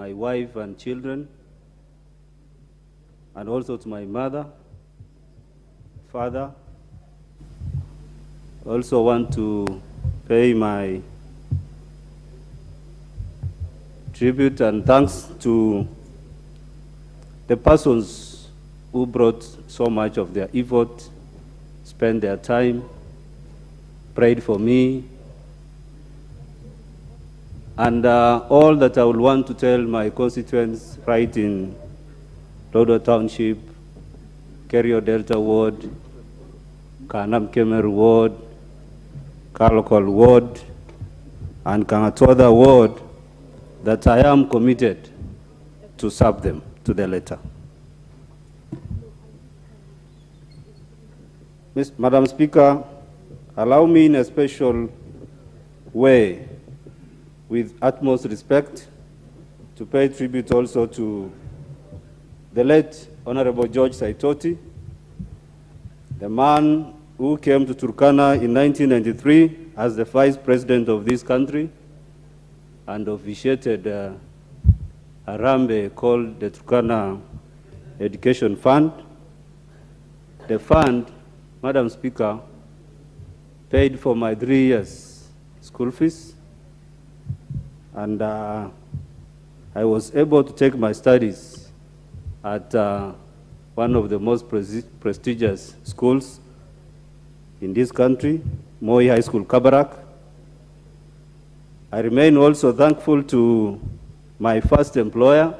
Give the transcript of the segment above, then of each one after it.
my wife and children, and also to my mother, father. I also want to pay my tribute and thanks to the persons who brought so much of their effort, spent their time, prayed for me, and all that I would want to tell my constituents right in Lodo Township, Kerio Delta Ward, Kanam Kemer Ward, Kalokol Ward, and Kangatwada Ward, that I am committed to serve them to the letter. Madam Speaker, allow me in a special way, with utmost respect, to pay tribute also to the late Honorable George Saitoti, the man who came to Turkana in 1993 as the Vice President of this country and officiated a rambe called the Turkana Education Fund. The fund, Madam Speaker, paid for my 3 years school fees, and I was able to take my studies at one of the most prestigious schools in this country, Moi High School, Kabarak. I remain also thankful to my first employer,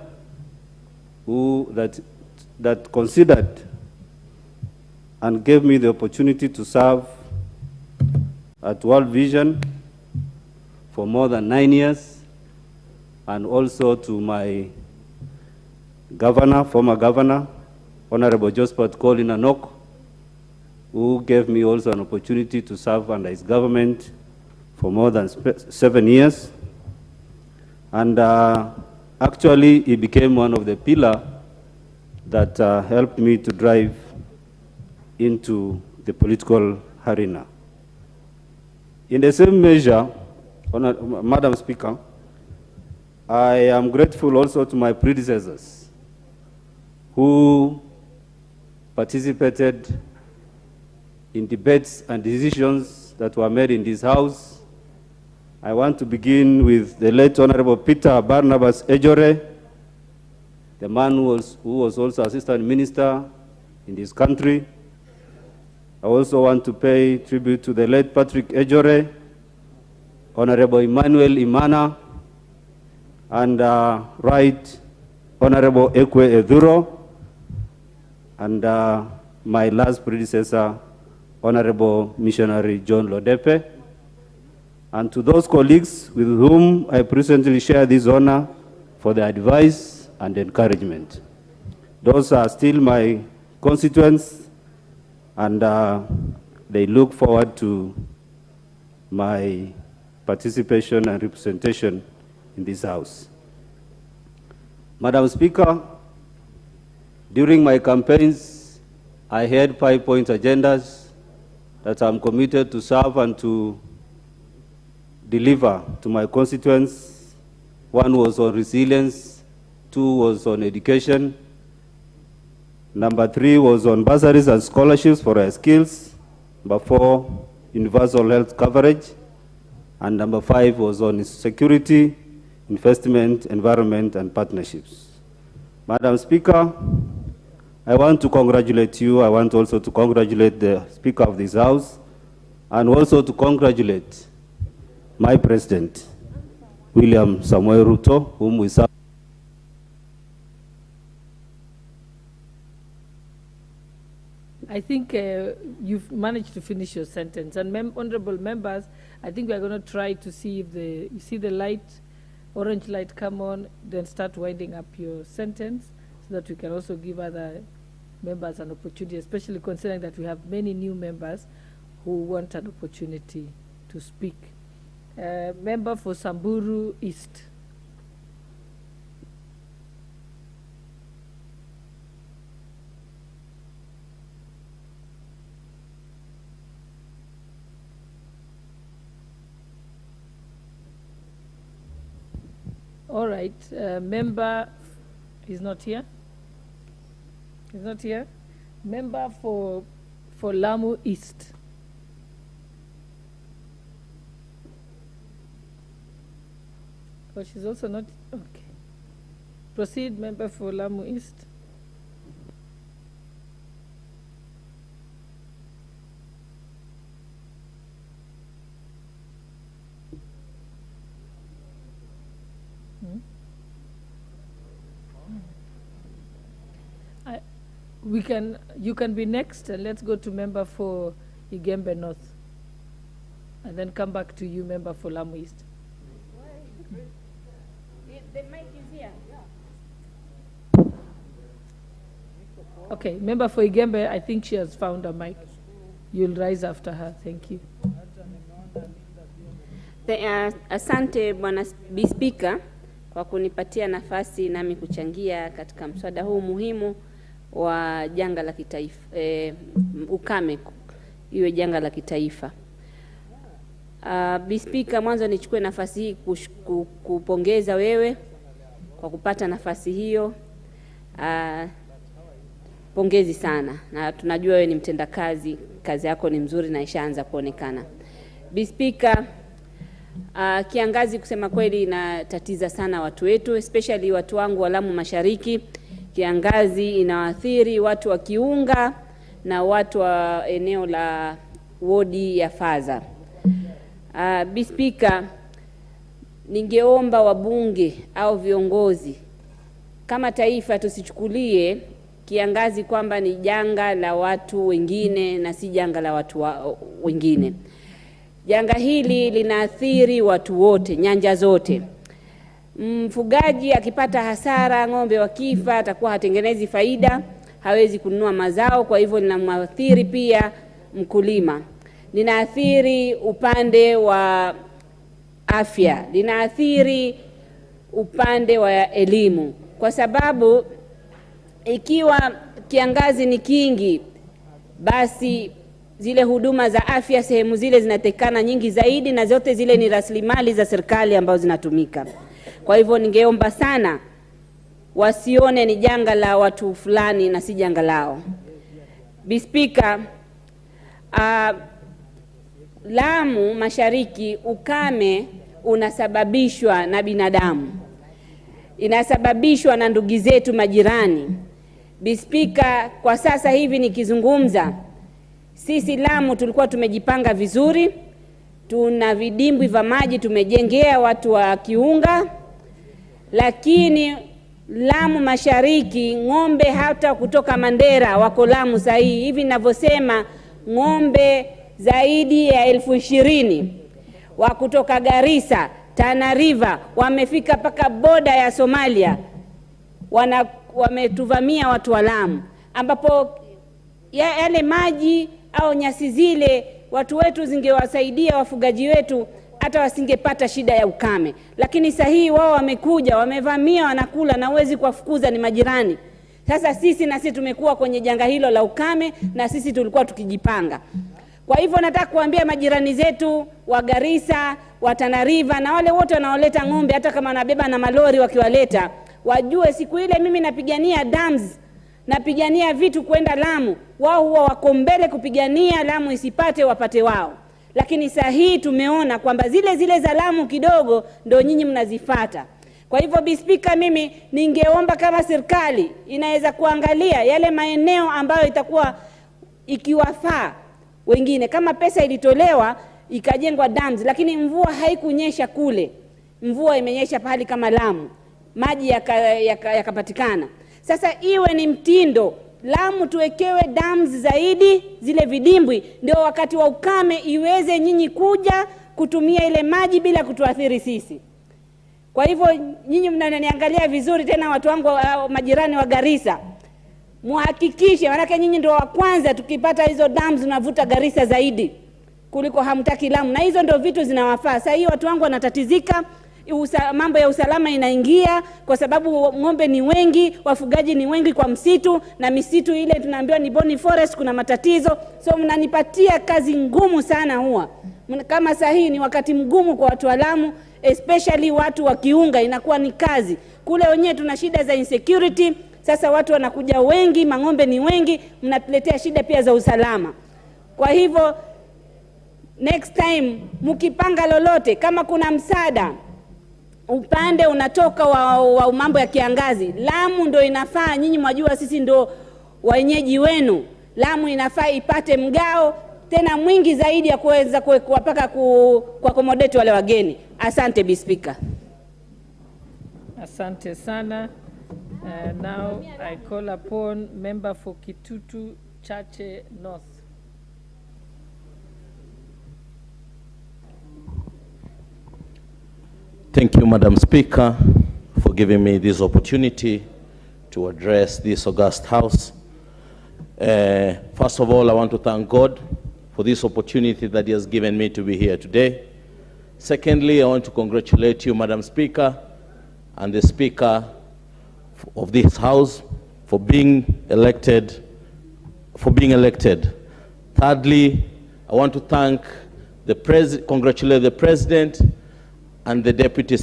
that considered and gave me the opportunity to serve at World Vision for more than 9 years, and also to my governor, former governor, Honorable Josephat Colin Anok, who gave me also an opportunity to serve under his government for more than 7 years. And actually, he became one of the pillars that helped me to drive into the political arena. In the same measure, Madam Speaker, I am grateful also to my predecessors who participated in debates and decisions that were made in this House. I want to begin with the late Honorable Peter Barnabas Ejore, the man who was also Assistant Minister in this country. I also want to pay tribute to the late Patrick Ejore, Honorable Emmanuel Imana, and Right Honorable Ekwe Eduro, and my last predecessor, Honorable Missionary John Lodepe, and to those colleagues with whom I presently share this honor for their advice and encouragement. Those are still my constituents, and they look forward to my participation and representation in this House. Madam Speaker, during my campaigns, I had 5-point agendas that I'm committed to serve and to deliver to my constituents. 1 was on resilience, 2 was on education, number 3 was on bursaries and scholarships for our skills, number 4, universal health coverage, and number 5 was on security, investment, environment, and partnerships. Madam Speaker, I want to congratulate you. I want also to congratulate the Speaker of this House, and also to congratulate my President, William Samoei Ruto, whom we serve. I think you've managed to finish your sentence. And honorable members, I think we're going to try to see if you see the light, orange light come on, then start winding up your sentence so that we can also give other members an opportunity, especially considering that we have many new members who want an opportunity to speak. Member for Samburu East. All right, member is not here. He's not here. Member for Lamu East. Oh, she's also not, okay. Proceed, member for Lamu East. You can be next, and let's go to member for Igembe North, and then come back to you, member for Lamu East. The mic is here. Okay, member for Igembe, I think she has found a mic. You'll rise after her. Thank you. Asante Bwana Speaker kwa kunipatia nafasi nami kuchangia katika mswada huu muhimu wa janga la kitaifa, ukame iwe janga la kitaifa. Speaker, mwanzo nichukue nafasi hii kupongeza wewe kwa kupata nafasi hiyo. Pongezi sana, na tunajua wewe ni mtendakazi, kazi yako ni mzuri na ishaanza kuonekana. Speaker, kiangazi kusema kweli inatatiza sana watu wetu, especially watu wangu wa Lamu Mashariki. Kiangazi inawaathiri watu wa Kiunga na watu wa eneo la wodi ya Faza. Speaker, ningeomba wabunge au viongozi kama taifa tusichukulie kiangazi kwamba ni janga la watu wengine na si janga la watu wengine. Janga hili linaathiri watu wote, nyanja zote. Mfugaji akipata hasara, ng'ombe wakifa, atakuwa hatengenezi faida, hawezi kununua mazao, kwa hivyo linamwathiri pia mkulima. Linaathiri upande wa afya, linaathiri upande wa elimu, kwa sababu ikiwa kiangazi ni kingi, basi zile huduma za afya sehemu zile zinatekana nyingi zaidi, na zote zile ni rasilimali za serikali ambazo zinatumika. Kwa hivyo ningeomba sana wasione ni janga la watu fulani na si janga lao. Speaker, Lamu Mashariki ukame unasababishwa na binadamu, inasababishwa na ndugu zetu majirani. Speaker, kwa sasa hivi nikizungumza, sisi Lamu tulikuwa tumejipanga vizuri, tuna vidimbwi vya maji tumejengea watu wa Kiunga, lakini Lamu Mashariki ng'ombe hata kutoka Mandera wako Lamu sahihi. Hivi ninavyosema, ng'ombe zaidi ya 20,000 wa kutoka Garissa, Tana River wamefika paka boda ya Somalia, wametuvamia watu wa Lamu, ambapo yale maji au nyasi zile watu wetu zingewasaidia wafugaji wetu, hata wasingepata shida ya ukame. Lakini sahihi wao wamekuja, wamevamia, wanakula, na uwezi kuwafukuza, ni majirani. Sasa sisi na sisi tumekuwa kwenye janga hilo la ukame, na sisi tulikuwa tukijipanga. Kwa hivyo nataka kuambia majirani zetu wa Garissa, wa Tana River na wale wote wanaoleta ng'ombe, hata kama wanabeba na malori wakiwaleta, wajue siku ile mimi napigania dams, napigania vitu kwenda Lamu, wao huwa wako mbele kupigania Lamu isipate, wapate wao. Lakini sahihi tumeona kwamba zile za Lamu kidogo ndio nyinyi mnazifuata. Kwa hivyo Speaker, mimi ningeomba kama serikali inaweza kuangalia yale maeneo ambayo itakuwa ikiwafaa wengine. Kama pesa ilitolewa ikajengwa dams, lakini mvua haikunyesha kule, mvua imenyesha pahali kama Lamu, maji yakapatikana. Sasa iwe ni mtindo, Lamu tuwekewe dams zaidi, zile vidimbwi, ndio wakati wa ukame iweze nyinyi kuja kutumia ile maji bila kutuathiri sisi. Kwa hivyo nyinyi mnaniangalia vizuri, tena watu wangu majirani wa Garissa, muhakikishe, maana nyinyi ndio wa kwanza tukipata hizo dams tunavuta Garissa zaidi kuliko hamtaki Lamu, na hizo ndio vitu zinawafaa. Sasa hiyo watu wangu wanatatizika, mambo ya usalama inaingia, kwa sababu ng'ombe ni wengi, wafugaji ni wengi kwa msitu, na misitu ile tunaambiwa ni boni forest, kuna matatizo. So mnanipatia kazi ngumu sana huwa. Kama sahihi ni wakati mgumu kwa watu wa Lamu, especially watu wa Kiunga, inakuwa ni kazi. Kule wenyewe tuna shida za insecurity, sasa watu wanakuja wengi, mang'ombe ni wengi, mnatuletea shida pia za usalama. Kwa hivyo next time mkipanga lolote, kama kuna msaada upande unatoka wa mambo ya kiangazi, Lamu ndo inafaa, nyinyi mwajua sisi ndo wenyeji wenu, Lamu inafaa ipate mgao tena mwingi zaidi ya kuweza kuwapaka kuakomodate wale wageni. Asante Bi Speaker. Asante sana. Now I call upon member for Kitutu Chache North. Thank you, Madam Speaker, for giving me this opportunity to address this august House. First of all, I want to thank God for this opportunity that He has given me to be here today. Secondly, I want to congratulate you, Madam Speaker, and the Speaker of this House for being elected. Thirdly, I want to congratulate the President and the Deputy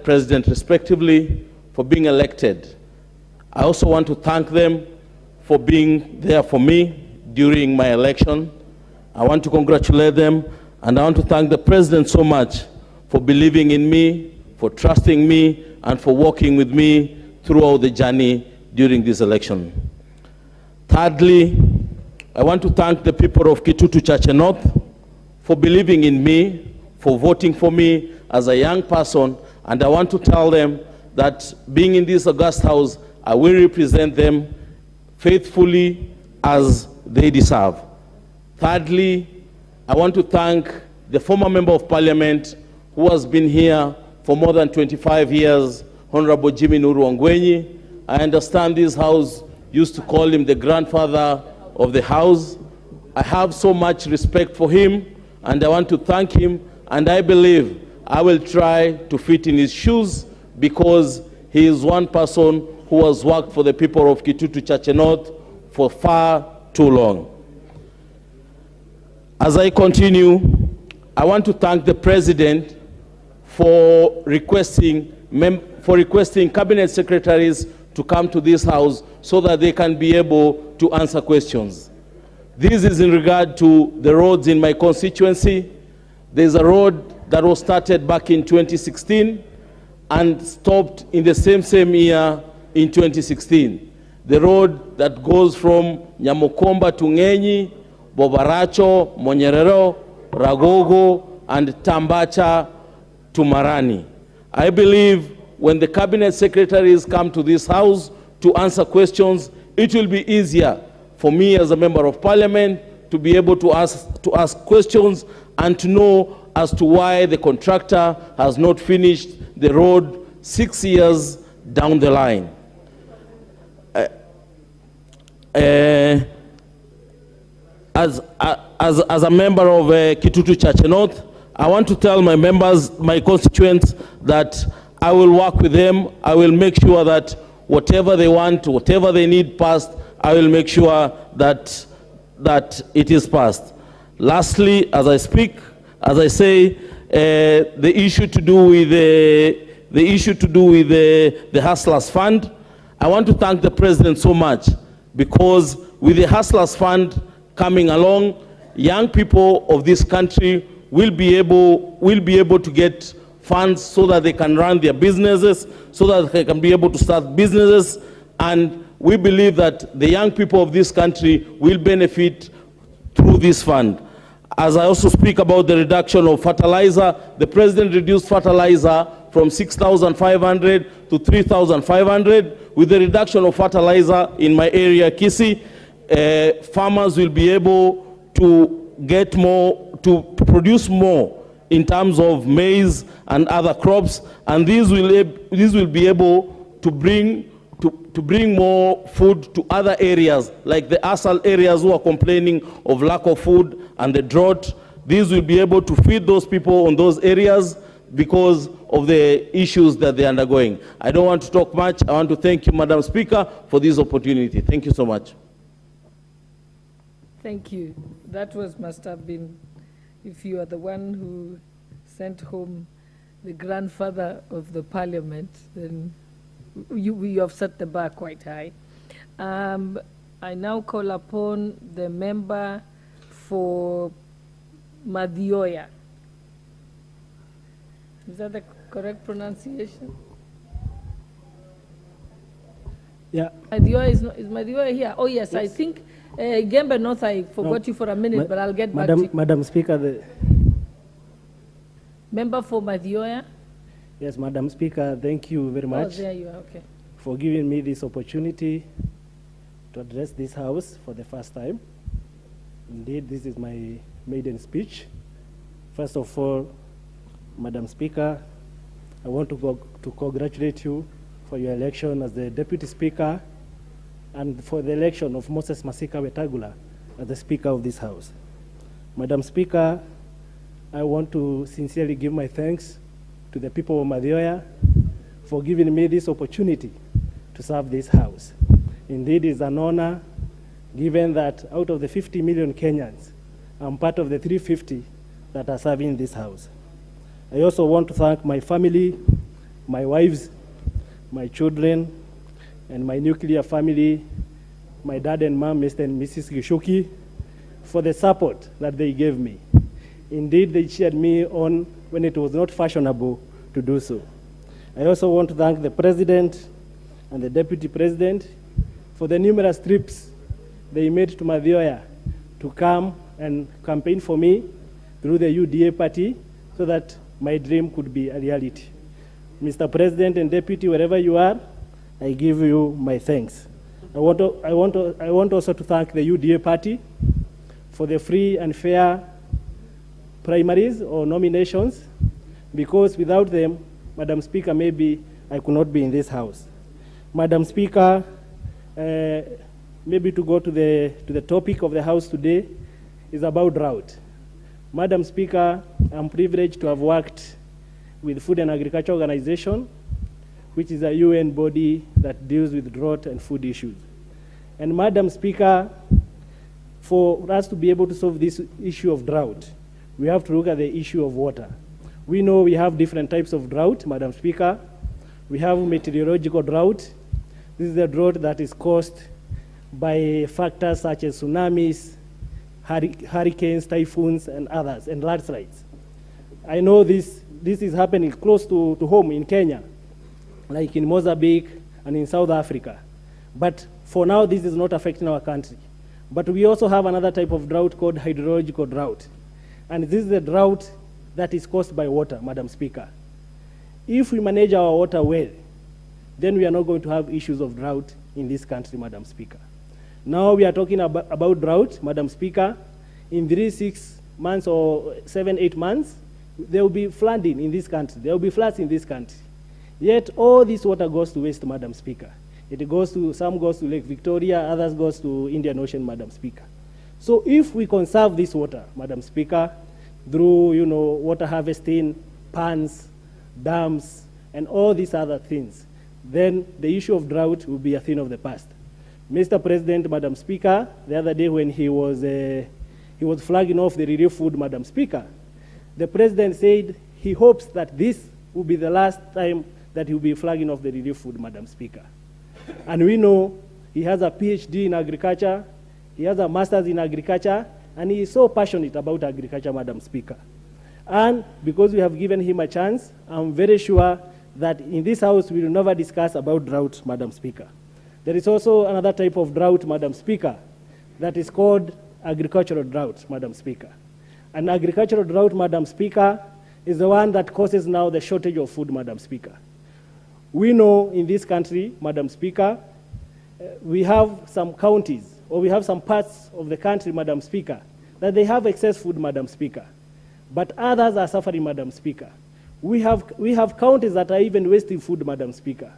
President respectively for being elected. I also want to thank them for being there for me during my election. I want to congratulate them, and I want to thank the President so much for believing in me, for trusting me, and for working with me throughout the journey during this election. Thirdly, I want to thank the people of Kitutu Chache North for believing in me, for voting for me as a young person, and I want to tell them that being in this august House, I will represent them faithfully as they deserve. Thirdly, I want to thank the former Member of Parliament who has been here for more than 25 years, Honorable Jimmy Nuru Ongwenyi. I understand this House used to call him the grandfather of the House. I have so much respect for him, and I want to thank him, and I believe I will try to fit in his shoes, because he is one person who has worked for the people of Kitutu Chache North for far too long. As I continue, I want to thank the President for requesting cabinet secretaries to come to this House so that they can be able to answer questions. This is in regard to the roads in my constituency. There's a road that was started back in 2016 and stopped in the same year in 2016. The road that goes from Nyamukomba to Ngenyi, Bobaracho, Monyerero, Ragogo, and Tambacha to Marani. I believe when the cabinet secretaries come to this House to answer questions, it will be easier for me as a member of Parliament to be able to ask questions and to know as to why the contractor has not finished the road 6 years down the line. As a member of Kitutu Chache North, I want to tell my members, my constituents, that I will work with them. I will make sure that whatever they want, whatever they need passed, I will make sure that it is passed. Lastly, as I say, the issue to do with the Hustlers Fund, I want to thank the President so much, because with the Hustlers Fund coming along, young people of this country will be able to get funds so that they can run their businesses, so that they can be able to start businesses, and we believe that the young people of this country will benefit through this fund. As I also speak about the reduction of fertilizer, the President reduced fertilizer from 6,500 to 3,500. With the reduction of fertilizer in my area, Kisii, farmers will be able to get more, to produce more in terms of maize and other crops, and this will be able to bring more food to other areas, like the ASAL areas who are complaining of lack of food and the drought. These will be able to feed those people on those areas because of the issues that they're undergoing. I don't want to talk much. I want to thank you, Madam Speaker, for this opportunity. Thank you so much. Thank you. That must have been if you are the one who sent home the grandfather of the parliament, then you have set the bar quite high. I now call upon the member for Madioya. Is that the correct pronunciation? Yeah. Madioya is Madioya here? Oh yes, yes. I think Gembe North, I forgot you for a minute, but I'll get back to you. Madam Speaker, Member for Madioya. Yes, Madam Speaker, thank you very much. Oh, there you are, okay. For giving me this opportunity to address this House for the first time. Indeed, this is my maiden speech. First of all, Madam Speaker, I want to congratulate you for your election as the Deputy Speaker and for the election of Moses Masika Wetangula as the Speaker of this House. Madam Speaker, I want to sincerely give my thanks to the people of Madioya for giving me this opportunity to serve this House. Indeed, it's an honor, given that out of the 50 million Kenyans, I'm part of the 350 that are serving this House. I also want to thank my family, my wives, my children, and my nuclear family, my dad and mom, Mr. and Mrs. Gishuki, for the support that they gave me. Indeed, they cheered me on when it was not fashionable to do so. I also want to thank the President and the Deputy President for the numerous trips they made to Madioya to come and campaign for me through the UDA party so that my dream could be a reality. Mr. President and Deputy, wherever you are, I give you my thanks. I want also to thank the UDA party for the free and fair primaries or nominations, because without them, Madam Speaker, maybe I could not be in this House. Madam Speaker, maybe to go to the topic of the House today is about drought. Madam Speaker, I'm privileged to have worked with Food and Agriculture Organization, which is a UN body that deals with drought and food issues. And Madam Speaker, for us to be able to solve this issue of drought, we have to look at the issue of water. We know we have different types of drought, Madam Speaker. We have meteorological drought. This is the drought that is caused by factors such as tsunamis, hurricanes, typhoons, and others, and landslides. I know this is happening close to home in Kenya, like in Mozambique and in South Africa. But for now, this is not affecting our country. But we also have another type of drought called hydrological drought. And this is the drought that is caused by water, Madam Speaker. If we manage our water well, then we are not going to have issues of drought in this country, Madam Speaker. Now we are talking about drought, Madam Speaker. In 3-6 months or 7-8 months, there will be flooding in this country. There will be floods in this country. Yet all this water goes to waste, Madam Speaker. Some goes to Lake Victoria, others goes to Indian Ocean, Madam Speaker. So if we conserve this water, Madam Speaker, through water harvesting, ponds, dams, and all these other things, then the issue of drought will be a thing of the past. Mr. President, Madam Speaker, the other day when he was flagging off the relief food, Madam Speaker, the President said he hopes that this will be the last time that he will be flagging off the relief food, Madam Speaker. And we know he has a PhD in agriculture, he has a master's in agriculture, and he is so passionate about agriculture, Madam Speaker. And because we have given him a chance, I'm very sure that in this House we will never discuss about drought, Madam Speaker. There is also another type of drought, Madam Speaker, that is called agricultural drought, Madam Speaker. And agricultural drought, Madam Speaker, is the one that causes now the shortage of food, Madam Speaker. We know in this country, Madam Speaker, we have some counties, or we have some parts of the country, Madam Speaker, that they have excess food, Madam Speaker. But others are suffering, Madam Speaker. We have counties that are even wasting food, Madam Speaker.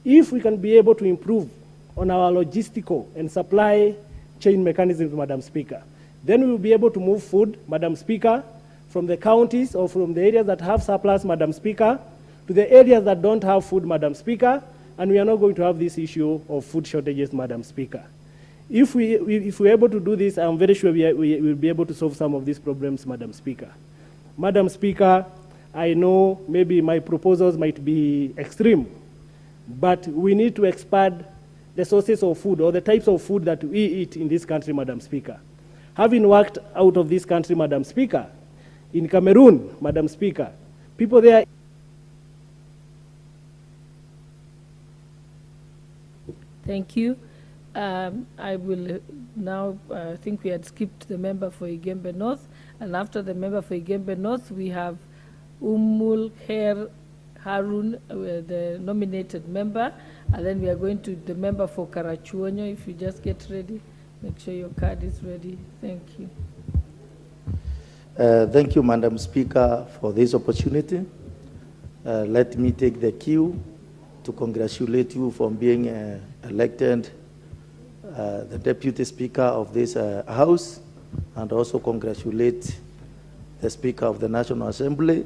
If we can be able to improve on our logistical and supply chain mechanisms, Madam Speaker, then we will be able to move food, Madam Speaker, from the counties or from the areas that have surplus, Madam Speaker, to the areas that don't have food, Madam Speaker, and we are not going to have this issue of food shortages, Madam Speaker. If we're able to do this, I'm very sure we will be able to solve some of these problems, Madam Speaker. Madam Speaker, I know maybe my proposals might be extreme, but we need to expand the sources of food or the types of food that we eat in this country, Madam Speaker. Having worked out of this country, Madam Speaker, in Cameroon, Madam Speaker, people there. Thank you. I will now, I think we had skipped the member for Igembe North, and after the member for Igembe North, we have Umul Khair Harun, the nominated member, and then we are going to the member for Karachuonyo. If you just get ready, make sure your card is ready. Thank you. Thank you, Madam Speaker, for this opportunity. Let me take the cue to congratulate you for being elected the Deputy Speaker of this House, and also congratulate the Speaker of the National Assembly,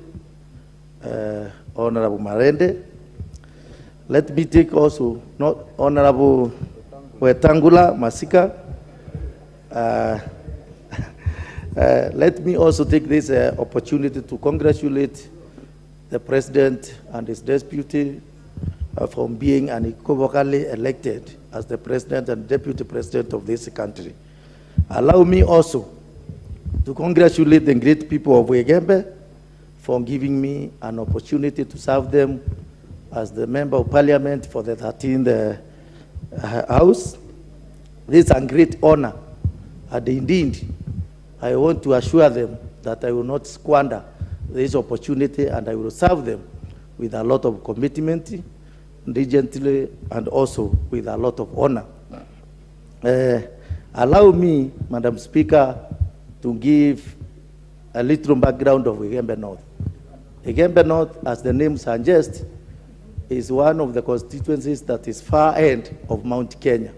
Honorable Marende. Let me take also not Honorable Wetangula Masika. Let me also take this opportunity to congratulate the President and his Deputy from being unequivocally elected as the President and Deputy President of this country. Allow me also to congratulate the great people of Igembe for giving me an opportunity to serve them as the Member of Parliament for the 13th House. This is a great honor, and indeed, I want to assure them that I will not squander this opportunity, and I will serve them with a lot of commitment, diligently, and also with a lot of honor. Allow me, Madam Speaker, to give a little background of Igembe North. Igembe North, as the name suggests, is one of the constituencies that is far end of Mount Kenya.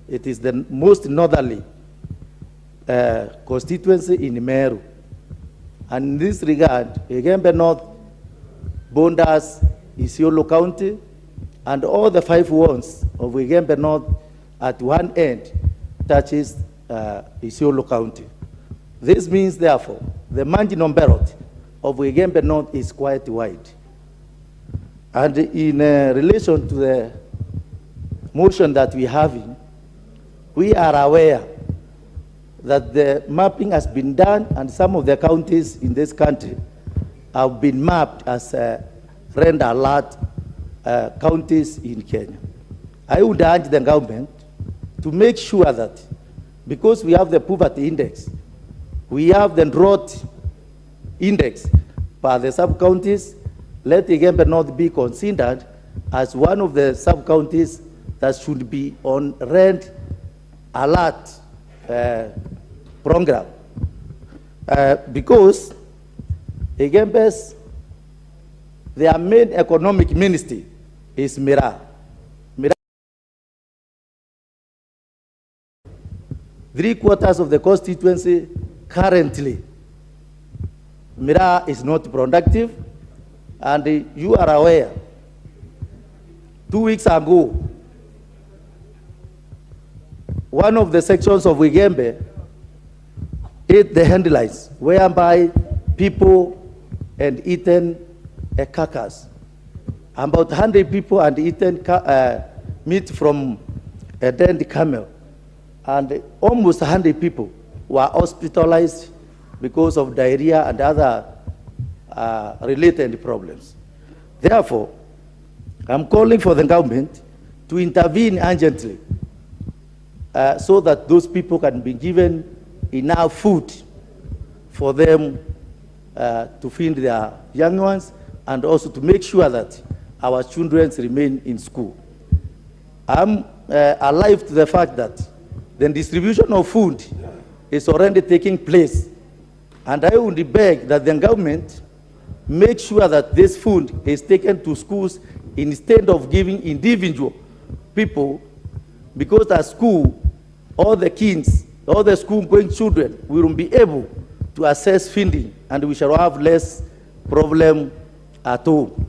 It is the most northerly constituency in Meru. And in this regard, Igembe North borders Isiolo County, and all the 5 wards of Igembe North at one end touches Isiolo County. This means, therefore, the marginal belt of Igembe North is quite wide. And in relation to the motion that we have in, we are aware that the mapping has been done, and some of the counties in this country have been mapped as red alert counties in Kenya. I would urge the government to make sure that, because we have the poverty index, we have the drought index for the sub-counties, let Igembe North be considered as one of the sub-counties that should be on red alert program. Because Igembe's, their main economic ministry is Mira. 3/4 of the constituency currently, Mira is not productive, and you are aware, 2 weeks ago, one of the sections of Igembe hit the headlines, whereby people had eaten a carcass. About 100 people had eaten meat from a dead camel, and almost 100 people were hospitalized because of diarrhea and other related problems. Therefore, I'm calling for the government to intervene urgently so that those people can be given enough food for them to feed their young ones, and also to make sure that our children remain in school. I'm alive to the fact that the distribution of food is already taking place, and I would beg that the government make sure that this food is taken to schools instead of giving individual people, because at school, all the kids, all the school-going children will be able to access feeding, and we shall have less problem at home.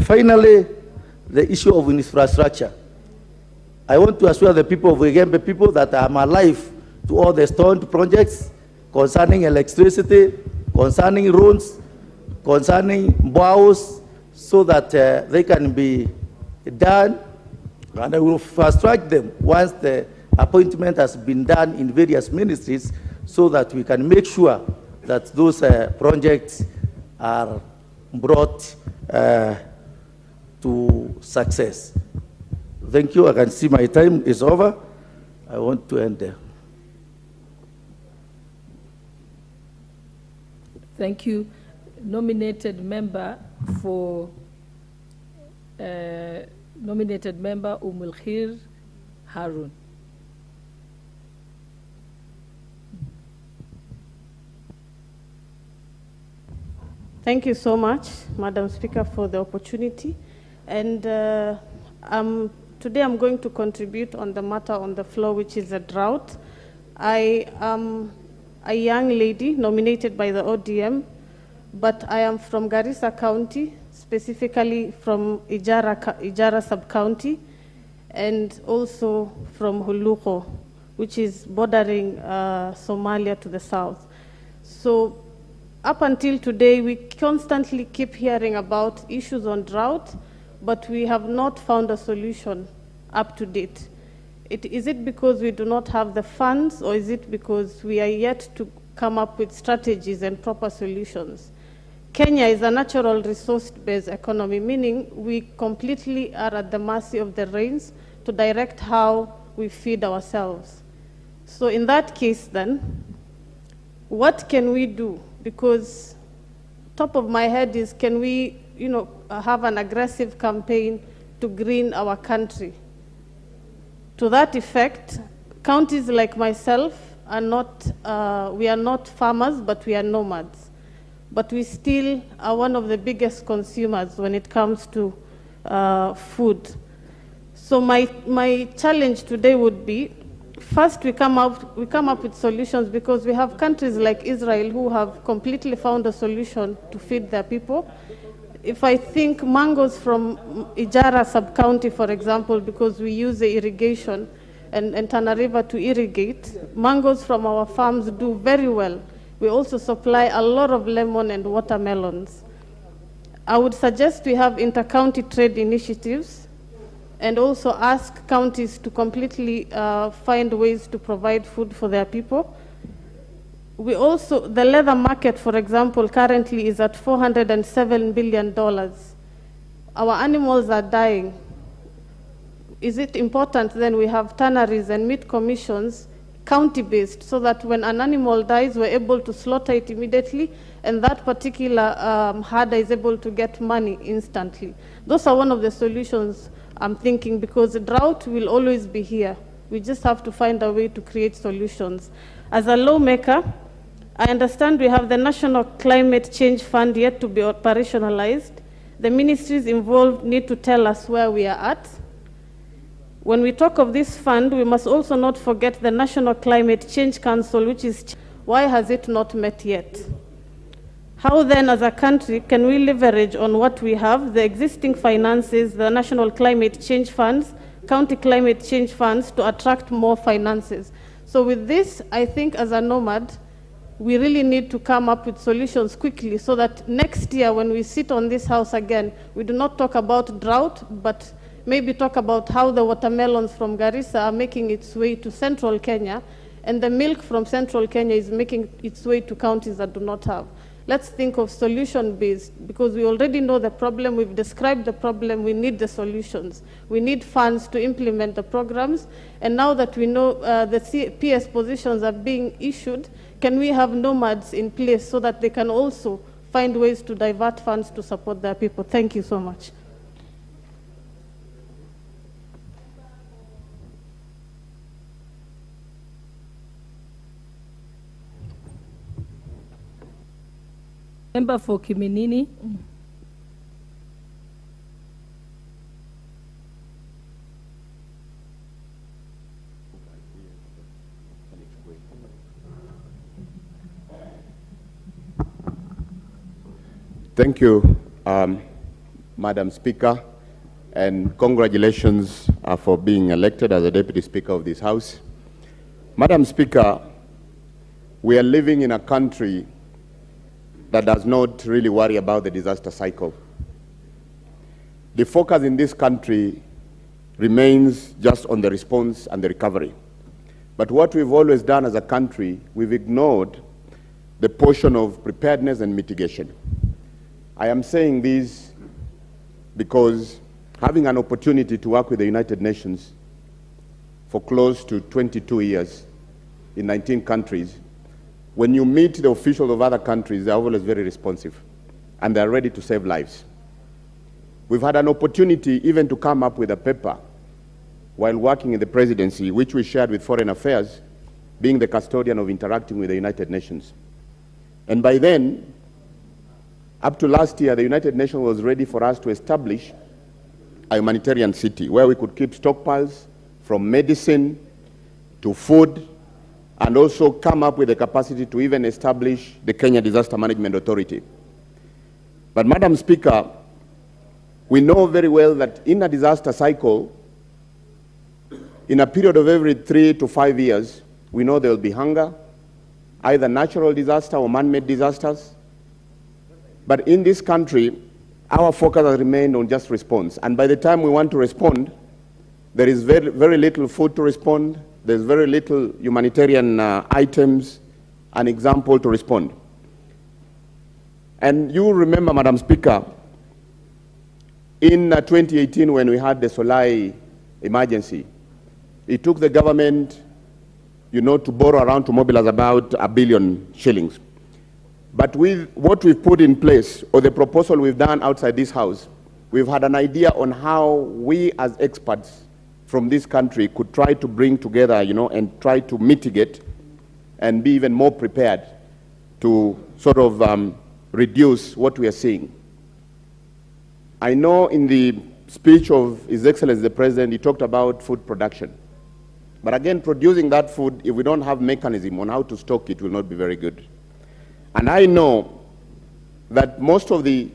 Finally, the issue of infrastructure. I want to assure the people of Igembe people that I'm alive to all the stoned projects concerning electricity, concerning roads, concerning bows, so that they can be done, and I will fast track them once the appointment has been done in various ministries, so that we can make sure that those projects are brought to success. Thank you. I can see my time is over. I want to end there. Thank you. Nominated member for nominated member Umulkhir Harun. Thank you so much, Madam Speaker, for the opportunity. And today I'm going to contribute on the matter on the floor, which is a drought. I am a young lady nominated by the ODM, but I am from Garissa County, specifically from Ijara sub-county, and also from Huluko, which is bordering Somalia to the south. So up until today, we constantly keep hearing about issues on drought, but we have not found a solution up to date. Is it because we do not have the funds, or is it because we are yet to come up with strategies and proper solutions? Kenya is a natural resource-based economy, meaning we completely are at the mercy of the rains to direct how we feed ourselves. So in that case then, what can we do? Because top of my head is, can we have an aggressive campaign to green our country? To that effect, counties like myself are not, we are not farmers, but we are nomads. But we still are one of the biggest consumers when it comes to food. So my challenge today would be, first we come up with solutions, because we have countries like Israel who have completely found a solution to feed their people. If I think mangoes from Ijara sub-county, for example, because we use the irrigation and Tana River to irrigate, mangoes from our farms do very well. We also supply a lot of lemon and watermelons. I would suggest we have inter-county trade initiatives and also ask counties to completely find ways to provide food for their people. We also, the leather market, for example, currently is at $407 billion. Our animals are dying. Is it important then we have tanneries and meat commissions county-based, so that when an animal dies, we're able to slaughter it immediately, and that particular herder is able to get money instantly? Those are one of the solutions I'm thinking, because the drought will always be here. We just have to find a way to create solutions. As a lawmaker, I understand we have the National Climate Change Fund yet to be operationalized. The ministries involved need to tell us where we are at. When we talk of this fund, we must also not forget the National Climate Change Council, which is, why has it not met yet? How then, as a country, can we leverage on what we have, the existing finances, the National Climate Change Funds, county climate change funds, to attract more finances? So with this, I think as a nomad, we really need to come up with solutions quickly, so that next year when we sit on this house again, we do not talk about drought, but maybe talk about how the watermelons from Garissa are making its way to central Kenya, and the milk from central Kenya is making its way to counties that do not have. Let's think of solution-based, because we already know the problem, we've described the problem, we need the solutions. We need funds to implement the programs, and now that we know the PS positions are being issued, can we have nomads in place so that they can also find ways to divert funds to support their people? Thank you so much. Member for Kiminini. Thank you, Madam Speaker, and congratulations for being elected as a Deputy Speaker of this House. Madam Speaker, we are living in a country that does not really worry about the disaster cycle. The focus in this country remains just on the response and the recovery. But what we've always done as a country, we've ignored the portion of preparedness and mitigation. I am saying this because having an opportunity to work with the United Nations for close to 22 years in 19 countries, when you meet the officials of other countries, they're always very responsive and they're ready to save lives. We've had an opportunity even to come up with a paper while working in the presidency, which we shared with Foreign Affairs, being the custodian of interacting with the United Nations. And by then, up to last year, the United Nations was ready for us to establish a humanitarian city where we could keep stockpiles from medicine to food, and also come up with the capacity to even establish the Kenya Disaster Management Authority. But Madam Speaker, we know very well that in a disaster cycle, in a period of every 3 to 5 years, we know there will be hunger, either natural disaster or man-made disasters. But in this country, our focus has remained on just response. And by the time we want to respond, there is very, very little food to respond. There's very little humanitarian items, an example to respond. And you remember, Madam Speaker, in 2018 when we had the Solai emergency, it took the government, to borrow around to mobilize about 1 billion shillings. But with what we've put in place, or the proposal we've done outside this house, we've had an idea on how we as experts from this country could try to bring together, and try to mitigate and be even more prepared to sort of reduce what we are seeing. I know in the speech of His Excellency the President, he talked about food production. But again, producing that food, if we don't have mechanism on how to stock it, will not be very good. And I know that most of the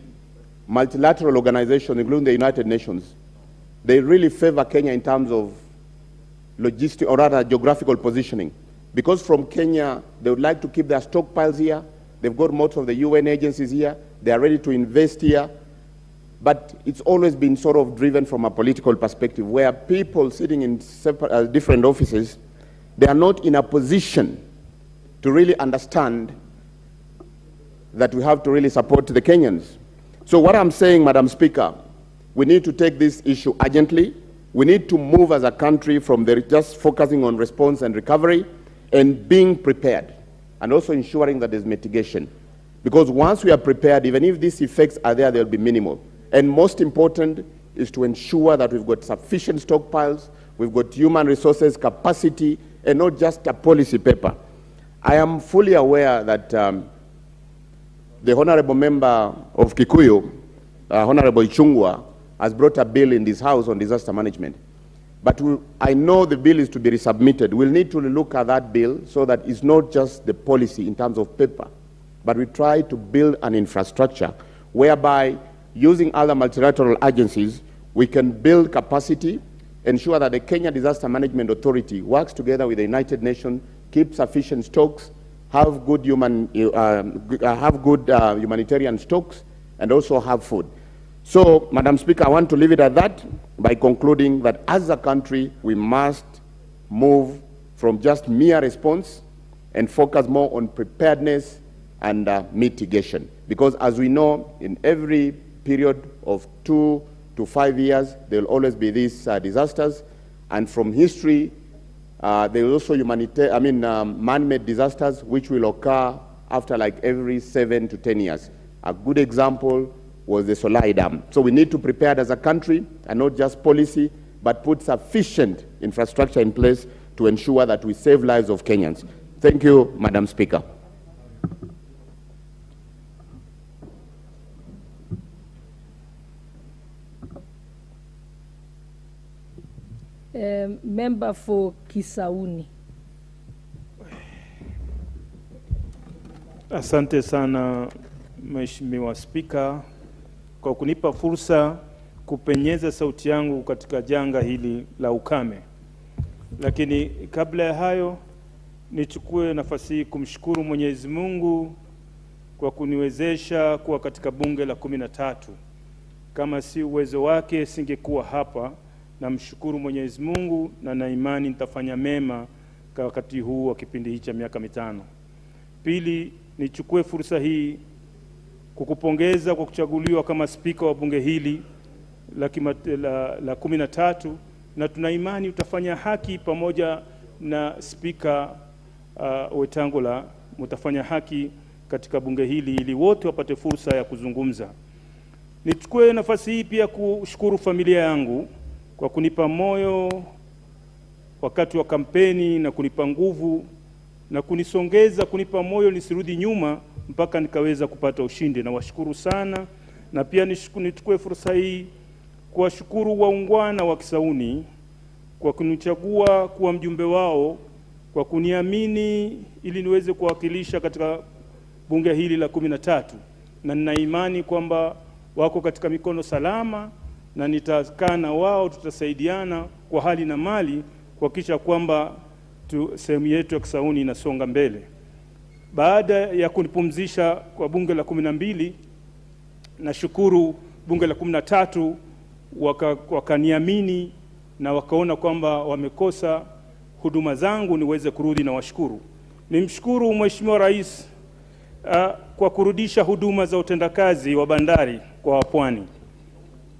multilateral organizations, including the United Nations, they really favor Kenya in terms of logistic, or rather geographical positioning. Because from Kenya, they would like to keep their stockpiles here. They've got most of the UN agencies here. They are ready to invest here. But it's always been sort of driven from a political perspective, where people sitting in different offices, they are not in a position to really understand that we have to really support the Kenyans. So what I'm saying, Madam Speaker, we need to take this issue urgently. We need to move as a country from just focusing on response and recovery and being prepared, and also ensuring that there's mitigation. Because once we are prepared, even if these effects are there, they'll be minimal. And most important is to ensure that we've got sufficient stockpiles, we've got human resources, capacity, and not just a policy paper. I am fully aware that the Honorable Member of Kikuyu, Honorable Ichung'wah, has brought a bill in this House on disaster management. But I know the bill is to be resubmitted. We'll need to look at that bill so that it's not just the policy in terms of paper, but we try to build an infrastructure whereby, using other multilateral agencies, we can build capacity, ensure that the Kenya Disaster Management Authority works together with the United Nations, keep sufficient stocks, have good humanitarian stocks, and also have food. So, Madam Speaker, I want to leave it at that by concluding that as a country, we must move from just mere response and focus more on preparedness and mitigation. Because as we know, in every period of 2 to 5 years, there will always be these disasters. And from history, there will also man-made disasters, which will occur after like every 7 to 10 years. A good example was the Solai Dam. So we need to prepare as a country, and not just policy, but put sufficient infrastructure in place to ensure that we save lives of Kenyans. Thank you, Madam Speaker. Member for Kisauni. Asante sana Mheshimiwa Spika kwa kunipa fursa kupenyeza sauti yangu katika janga hili la ukame. Lakini kabla ya hayo, nichukue nafasi hii kumshukuru Mwenyezi Mungu kwa kuniwezesha kuwa katika bunge la 13. Kama si uwezo wake singekuwa hapa. Namshukuru Mwenyezi Mungu na na imani nitafanya mema kwa wakati huu wa kipindi hiki cha miaka 5. Pili, nichukue fursa hii kukupongeza kwa kuchaguliwa kama spika wa bunge hili la 13, na tuna imani utafanya haki pamoja na spika Wetangula, mtafanya haki katika bunge hili ili wote wapate fursa ya kuzungumza. Nichukue nafasi hii pia kushukuru familia yangu kwa kunipa moyo wakati wa kampeni na kunipa nguvu na kunisongeza, kunipa moyo nisirudi nyuma mpaka nikaweza kupata ushindi. Na washukuru sana. Na pia nichukue fursa hii kuwashukuru waungwana wa Kisauni kwa kunichagua kuwa mjumbe wao, kwa kuniamini ili niweze kuwakilisha katika bunge hili la 13, na nina imani kwamba wako katika mikono salama, na nitakaa na wao, tutasaidiana kwa hali na mali kuhakikisha kwamba sehemu yetu ya Kisauni inasonga mbele. Baada ya kunipumzisha kwa bunge la 12, nashukuru bunge la 13 wakaniamini na wakaona kwamba wamekosa huduma zangu niweze kurudi, na washukuru. Nimshukuru Mheshimiwa Rais kwa kurudisha huduma za utendakazi wa bandari kwa wapwani.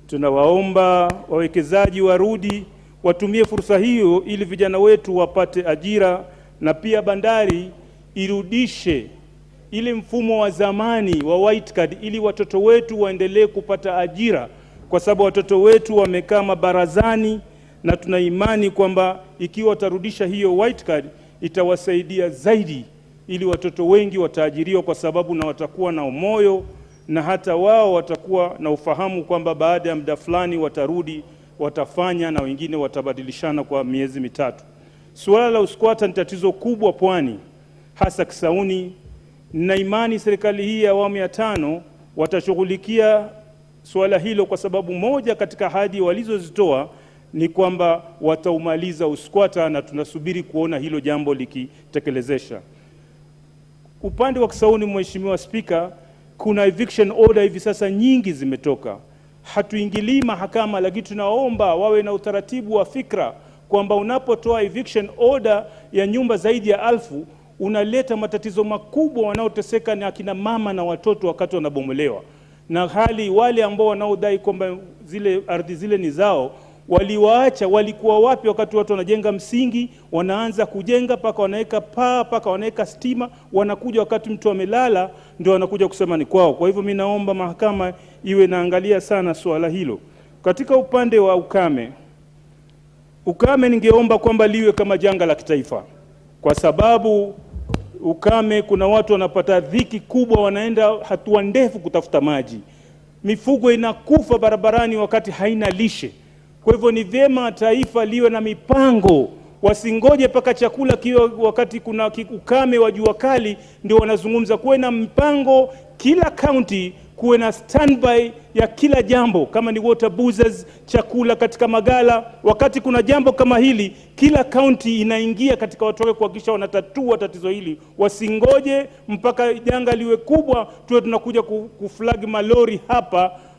Tunawaomba wawekezaji warudi, watumie fursa hiyo ili vijana wetu wapate ajira, na pia bandari irudishe ile mfumo wa zamani wa white card ili watoto wetu waendelee kupata ajira, kwa sababu watoto wetu wamekaa mabarazani, na tuna imani kwamba ikiwa watarudisha hiyo white card itawasaidia zaidi, ili watoto wengi wataajiriwa, kwa sababu na watakuwa na moyo na hata wao watakuwa na ufahamu kwamba baada ya muda fulani watarudi, watafanya, na wengine watabadilishana kwa miezi 3. Suala la uskwata ni tatizo kubwa pwani, hasa Kisauni. Nina imani serikali hii ya awamu ya 5 watashughulikia suala hilo, kwa sababu moja katika ahadi walizozitoa ni kwamba wataumaliza uskwata, na tunasubiri kuona hilo jambo likitekelezesha. Upande wa Kisauni, Mheshimiwa Spika, kuna eviction order hivi sasa nyingi zimetoka. Hatuingilii mahakama, lakini tunaomba wawe na utaratibu wa fikra kwamba unapotoa eviction order ya nyumba zaidi ya 1000 unaleta matatizo makubwa wanaoteseka na akina mama na watoto wakati wanabomolewa. Na hali wale ambao wanaodai kwamba zile ardhi zile ni zao, waliwaacha, walikuwa wapi wakati watu wanajenga msingi, wanaanza kujenga paka wanaweka paa, paka wanaweka stima, wanakuja wakati mtu amelala ndio wanakuja kusema ni kwao. Kwa hivyo mimi naomba mahakama iwe naangalia sana swala hilo. Katika upande wa ukame ningeomba kwamba liwe kama janga la kitaifa, kwa sababu ukame kuna watu wanapata dhiki kubwa, wanaenda hatua ndefu kutafuta maji, mifugo inakufa barabarani wakati haina lishe. Kwa hivyo ni vyema taifa liwe na mipango, wasingoje paka chakula kiwe wakati kuna ukame wa jua kali ndio wanazungumza. Kuwe na mpango, kila county kuwe na standby ya kila jambo, kama ni water boozers, chakula katika magala. Wakati kuna jambo kama hili, kila county inaingia katika watoke kuhakikisha wanatatua tatizo hili. Wasingoje mpaka janga liwe kubwa tuwe tunakuja kuflag malori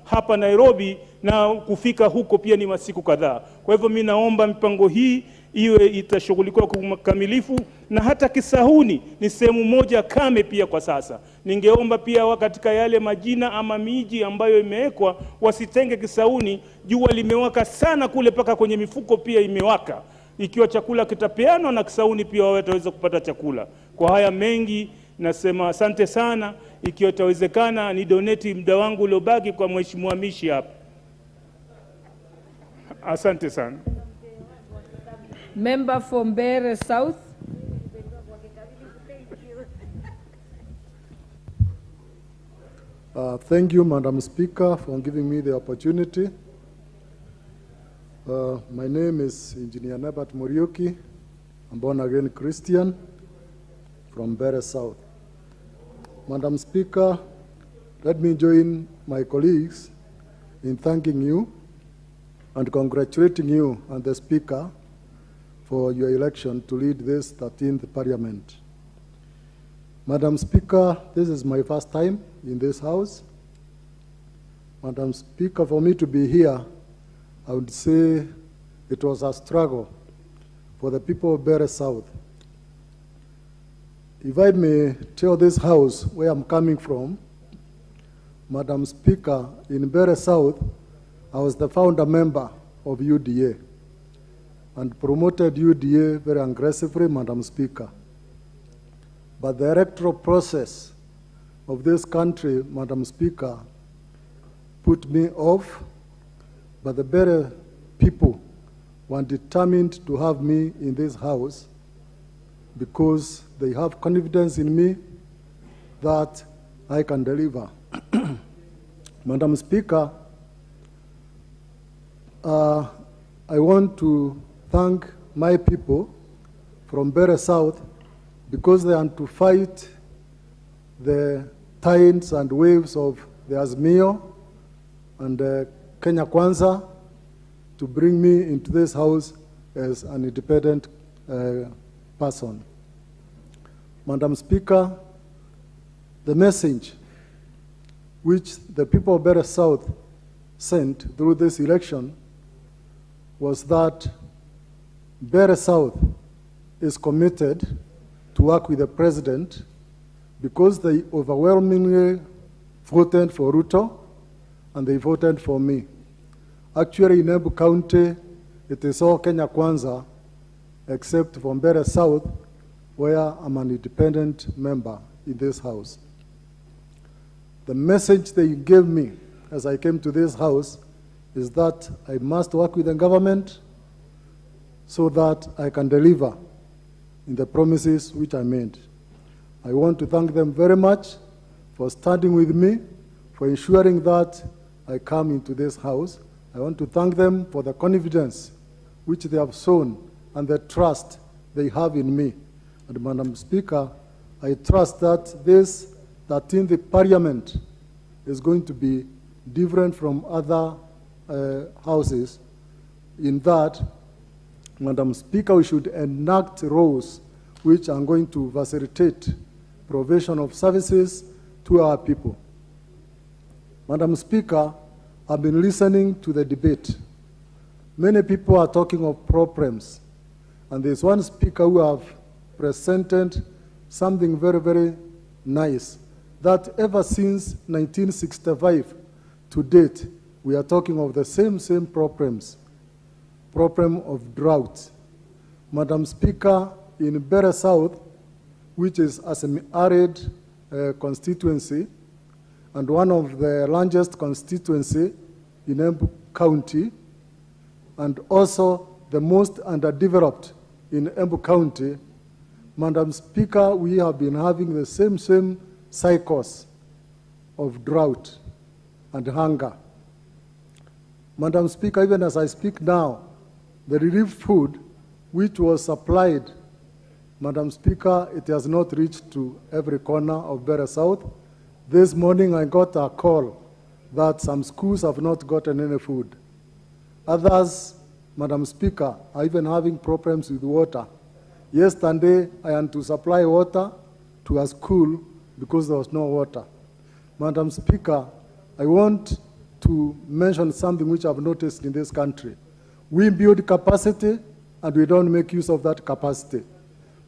hapa Nairobi, na kufika huko pia ni masiku kadhaa. Kwa hivyo mimi naomba mipango hii iwe itashughulikiwa kwa ukamilifu, na hata Kisauni ni sehemu moja kame pia kwa sasa. Ningeomba pia katika yale majina ama miji ambayo imewekwa wasitenge Kisauni. Jua limewaka sana kule paka kwenye mifuko pia imewaka. Ikiwa chakula kitapeanwa na Kisauni pia wao wataweza kupata chakula. Kwa haya mengi nasema asante sana. Ikiwa itawezekana ni donate muda wangu uliobaki kwa Mheshimiwa Mishi hapa. Asante sana. Member for Mbeere South. Thank you, Madam Speaker, for giving me the opportunity. My name is Engineer Nebat Muriuki. I'm born again Christian from Mbeere South. Madam Speaker, let me join my colleagues in thanking you and congratulating you and the Speaker for your election to lead this 13th Parliament. Madam Speaker, this is my first time in this House. Madam Speaker, for me to be here, I would say it was a struggle for the people of Bere South. If I may tell this House where I'm coming from, Madam Speaker, in Bere South, I was the founder member of UDA and promoted UDA very aggressively, Madam Speaker. But the electoral process of this country, Madam Speaker, put me off, but the Bere people were determined to have me in this House because they have confidence in me that I can deliver. Madam Speaker, I want to thank my people from Bere South because they want to fight the tides and waves of the Azimio and Kenya Kwanza to bring me into this House as an independent person. Madam Speaker, the message which the people of Bere South sent through this election was that Bere South is committed to work with the President because they overwhelmingly voted for Ruto and they voted for me. Actually, in Embu County, it is all Kenya Kwanza, except from Bere South, where I'm an independent member in this House. The message they gave me as I came to this House is that I must work with the government so that I can deliver in the promises which I made. I want to thank them very much for standing with me, for ensuring that I come into this House. I want to thank them for the confidence which they have shown and the trust they have in me. And Madam Speaker, I trust that this 13th Parliament is going to be different from other houses in that, Madam Speaker, we should enact laws which are going to facilitate provision of services to our people. Madam Speaker, I've been listening to the debate. Many people are talking of problems, and there's one speaker who have presented something very, very nice, that ever since 1965 to date, we are talking of the same problems, problem of drought. Madam Speaker, in Bere South, which is a semi-arid constituency, and one of the largest constituency in Embu County, and also the most underdeveloped in Embu County, Madam Speaker, we have been having the same cycles of drought and hunger. Madam Speaker, even as I speak now, the relief food which was supplied, Madam Speaker, it has not reached to every corner of Bere South. This morning I got a call that some schools have not gotten any food. Others, Madam Speaker, are even having problems with water. Yesterday, I had to supply water to a school because there was no water. Madam Speaker, I want to mention something which I've noticed in this country. We build capacity and we don't make use of that capacity.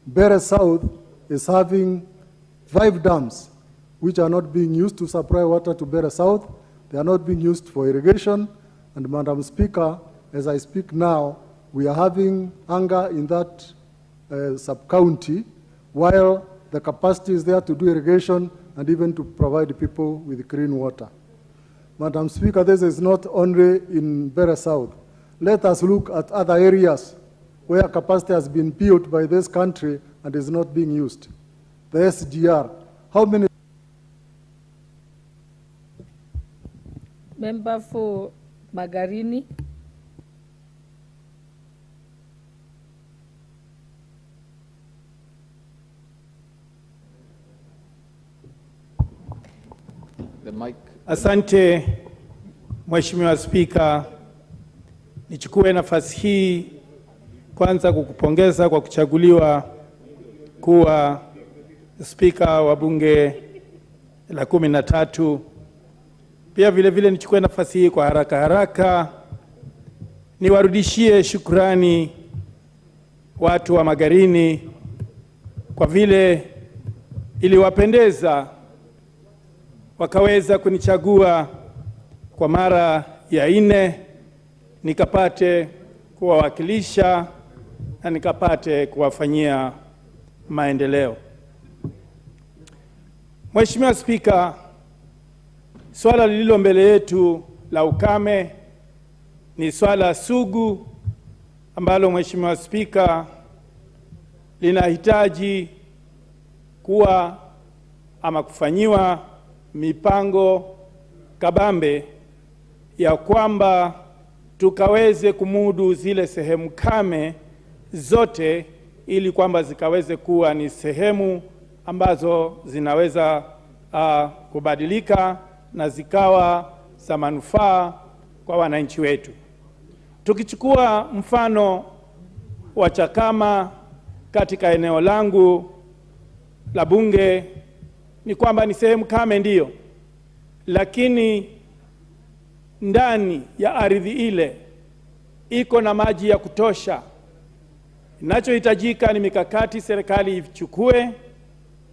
Bere South is having 5 dams which are not being used to supply water to Bere South. They are not being used for irrigation. And Madam Speaker, as I speak now, we are having hunger in that sub-county, while the capacity is there to do irrigation and even to provide people with clean water. Madam Speaker, this is not only in Bere South. Let us look at other areas where capacity has been built by this country and is not being used. The SGR, how many? Member for Magarini. The mic. Asante, Mheshimiwa Speaker, Nichukue nafasi hii kwanza kukupongeza kwa kuchaguliwa kuwa spika wa bunge la 13. Pia vile vile nichukue nafasi hii kwa haraka niwarudishie shukrani watu wa Magarini kwa vile iliwapendeza wakaweza kunichagua kwa mara ya 4 nikapate kuwawakilisha na nikapate kuwafanyia maendeleo. Mheshimiwa Spika, swala lililo mbele yetu la ukame ni swala sugu ambalo Mheshimiwa Spika linahitaji kuwa ama kufanyiwa mipango kabambe ya kwamba tukaweze kumudu zile sehemu kame zote, ili kwamba zikaweze kuwa ni sehemu ambazo zinaweza kubadilika na zikawa za manufaa kwa wananchi wetu. Tukichukua mfano wa Chakama katika eneo langu la bunge, ni kwamba ni sehemu kame ndiyo, lakini ndani ya ardhi ile iko na maji ya kutosha. Inachohitajika ni mikakati serikali ichukue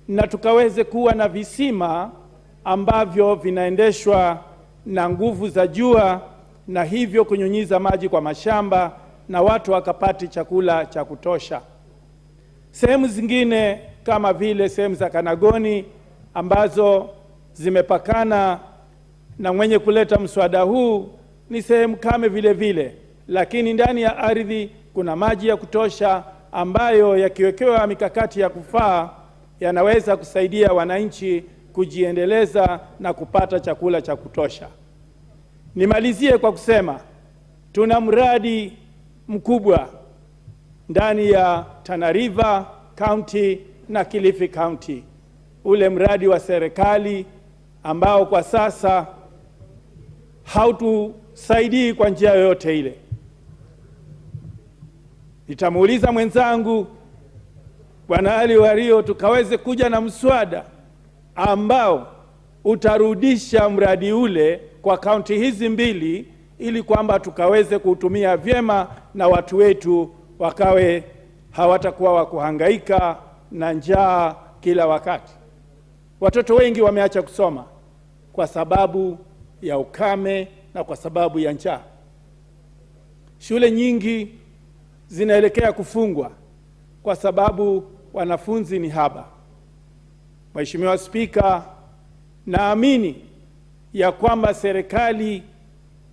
na tukaweze kuwa na visima ambavyo vinaendeshwa na nguvu za jua, na hivyo kunyunyiza maji kwa mashamba na watu wakapati chakula cha kutosha. Sehemu zingine kama vile sehemu za Kanagoni ambazo zimepakana na mwenye kuleta mswada huu ni sehemu kame vile vile, lakini ndani ya ardhi kuna maji ya kutosha ambayo yakiwekewa mikakati ya kufaa yanaweza kusaidia wananchi kujiendeleza na kupata chakula cha kutosha. Nimalizie kwa kusema tuna mradi mkubwa ndani ya Tana River County na Kilifi County, ule mradi wa serikali ambao kwa sasa hautusaidii kwa njia yoyote ile. Nitamuuliza mwenzangu Bwana Ali Wario tukaweze kuja na mswada ambao utarudisha mradi ule kwa kaunti hizi mbili, ili kwamba tukaweze kuutumia vyema na watu wetu wakawe hawatakuwa wa kuhangaika na njaa kila wakati. Watoto wengi wameacha kusoma kwa sababu ya ukame na kwa sababu ya njaa. Shule nyingi zinaelekea kufungwa kwa sababu wanafunzi ni haba. Mheshimiwa Spika, naamini ya kwamba serikali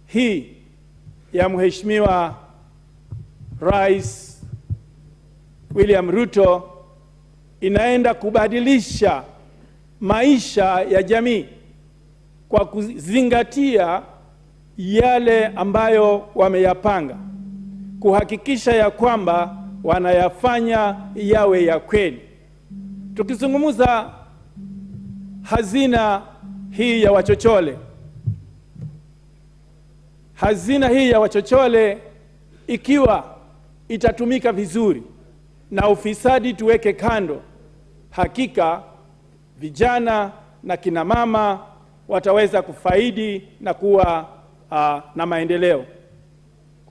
hii ya Mheshimiwa Rais William Ruto inaenda kubadilisha maisha ya jamii kwa kuzingatia yale ambayo wameyapanga, kuhakikisha ya kwamba wanayafanya yawe ya kweli. Tukizungumza hazina hii ya Wachochole, hazina hii ya Wachochole ikiwa itatumika vizuri na ufisadi tuweke kando, hakika vijana na kina mama wataweza kufaidi na kuwa na maendeleo.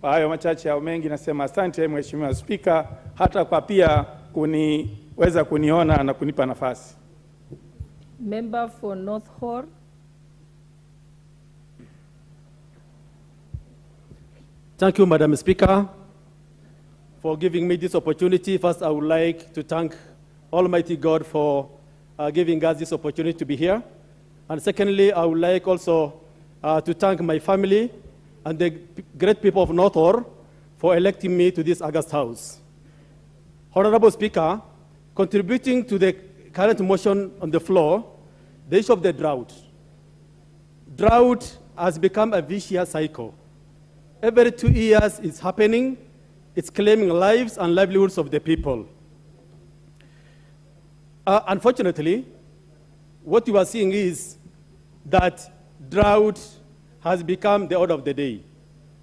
Kwa hayo machache au mengi nasema asante Mheshimiwa Spika, hata kwa pia kuniweza kuniona na kunipa nafasi. Member for North Horr. Thank you, Madam Speaker, for giving me this opportunity. First, I would like to thank Almighty God for giving us this opportunity to be here. And secondly, I would like also to thank my family and the great people of North Horr for electing me to this August House. Honorable Speaker, contributing to the current motion on the floor, the issue of the drought. Drought has become a vicious cycle. Every 2 years it's happening. It's claiming lives and livelihoods of the people. Unfortunately, what you are seeing is that drought has become the order of the day.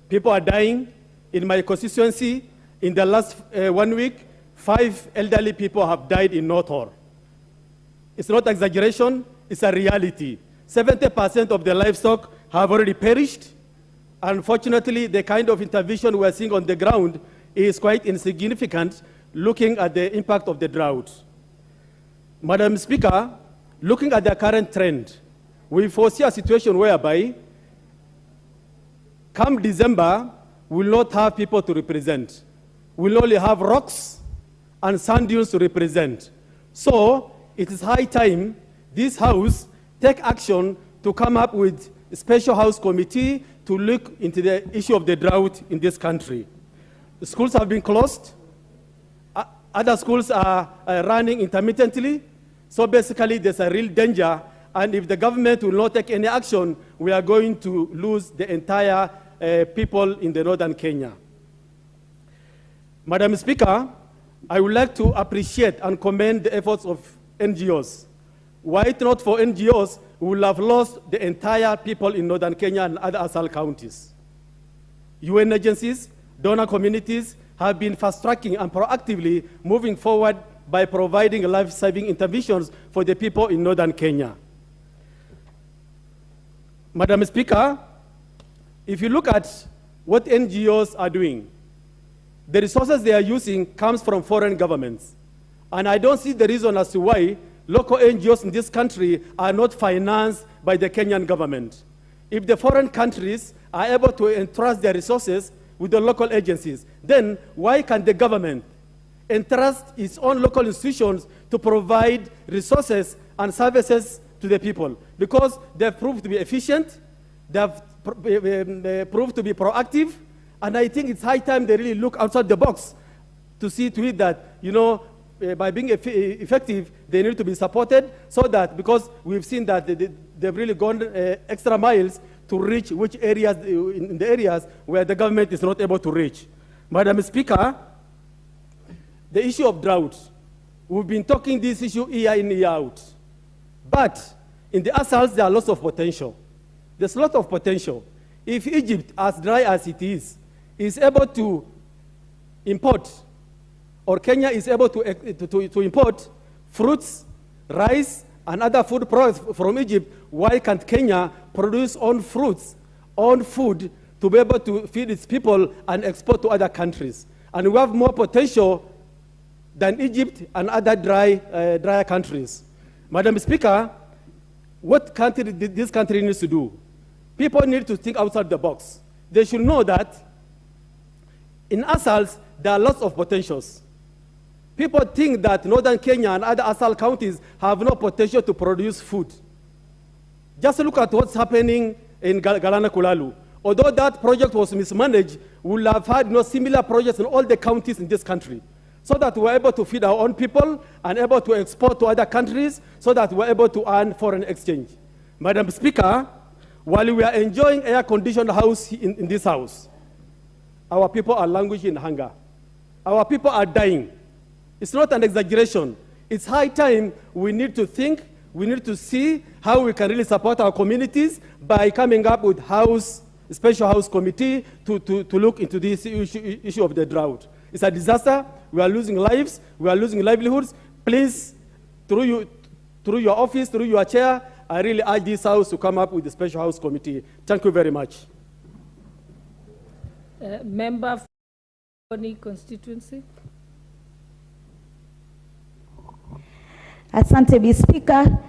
People are dying, In my constituency, in the last 1 week, 5 elderly people have died in North Hall. It's not exaggeration, it's a reality. 70% of the livestock have already perished. Unfortunately, the kind of intervention we're seeing on the ground is quite insignificant looking at the impact of the drought. Madam Speaker, looking at the current trend, we foresee a situation whereby come December, we will not have people to represent. We'll only have rocks and sand dunes to represent. So it is high time this House take action to come up with a special House committee to look into the issue of the drought in this country. The schools have been closed. Other schools are running intermittently. So basically, there's a real danger. And if the government will not take any action, we are going to lose the entire people in the northern Kenya. Madam Speaker, I would like to appreciate and commend the efforts of NGOs. Were it not for NGOs, we would have lost the entire people in northern Kenya and other ASAL counties. UN agencies, donor communities have been fast-tracking and proactively moving forward by providing life-saving interventions for the people in northern Kenya. Madam Speaker, if you look at what NGOs are doing, the resources they are using comes from foreign governments. And I don't see the reason as to why local NGOs in this country are not financed by the Kenyan government. If the foreign countries are able to entrust their resources with the local agencies, then why can't the government entrust its own local institutions to provide resources and services to the people? Because they've proved to be efficient, they've proved to be proactive, and I think it's high time they really look outside the box to see to it that, you know, by being effective, they need to be supported so that, because we've seen that they've really gone extra miles to reach which areas, in the areas where the government is not able to reach. Madam Speaker, the issue of drought, we've been talking this issue year in, year out. But in the ASALs, there are lots of potential. There's a lot of potential. If Egypt, as dry as it is able to import, or Kenya is able to import fruits, rice, and other food products from Egypt, why can't Kenya produce own fruits, own food, to be able to feed its people and export to other countries? And we have more potential than Egypt and other drier countries. Madam Speaker, what this country needs to do? People need to think outside the box. They should know that in ASALs, there are lots of potentials. People think that northern Kenya and other ASAL counties have no potential to produce food. Just look at what's happening in Galana Kulalu. Although that project was mismanaged, we will have had similar projects in all the counties in this country, so that we're able to feed our own people and able to export to other countries, so that we're able to earn foreign exchange. Madam Speaker, while we are enjoying air-conditioned house in this house, our people are languishing in hunger. Our people are dying. It's not an exaggeration. It's high time we need to think, we need to see how we can really support our communities by coming up with special house committee to look into this issue of the drought. It's a disaster. We are losing lives. We are losing livelihoods. Please, through your office, through your chair, I really urge this House to come up with a special House committee. Thank you very much. Member for the constituency. Asante Bi Speaker.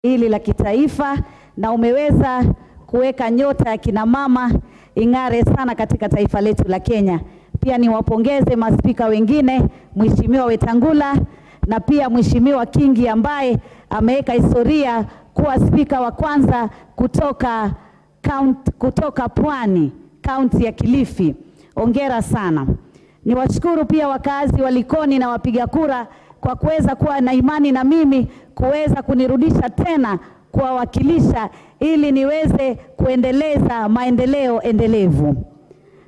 Hili la kitaifa na umeweza kuweka nyota ya kina mama ing'are sana katika taifa letu la Kenya. Pia niwapongeze maspika wengine, Mheshimiwa Wetangula na pia Mheshimiwa Kingi ambaye ameweka historia kuwa spika wa kwanza kutoka Pwani, kaunti ya Kilifi. Hongera sana. Niwashukuru pia wakazi wa Likoni na wapiga kura kwa kuweza kuwa na imani na mimi, kuweza kunirudisha tena kuwawakilisha ili niweze kuendeleza maendeleo endelevu.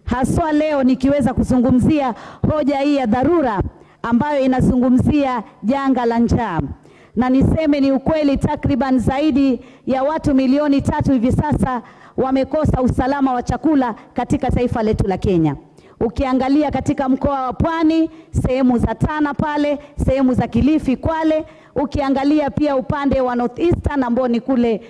Haswa leo nikiweza kuzungumzia hoja hii ya dharura ambayo inazungumzia janga la njaa. na niseme ni ukweli, takriban zaidi ya watu milioni 3 hivi sasa wamekosa usalama wa chakula katika taifa letu la Kenya. Ukiangalia katika mkoa wa Pwani, sehemu za Tana pale, sehemu za Kilifi, Kwale, ukiangalia pia upande wa North Eastern ambao ni kule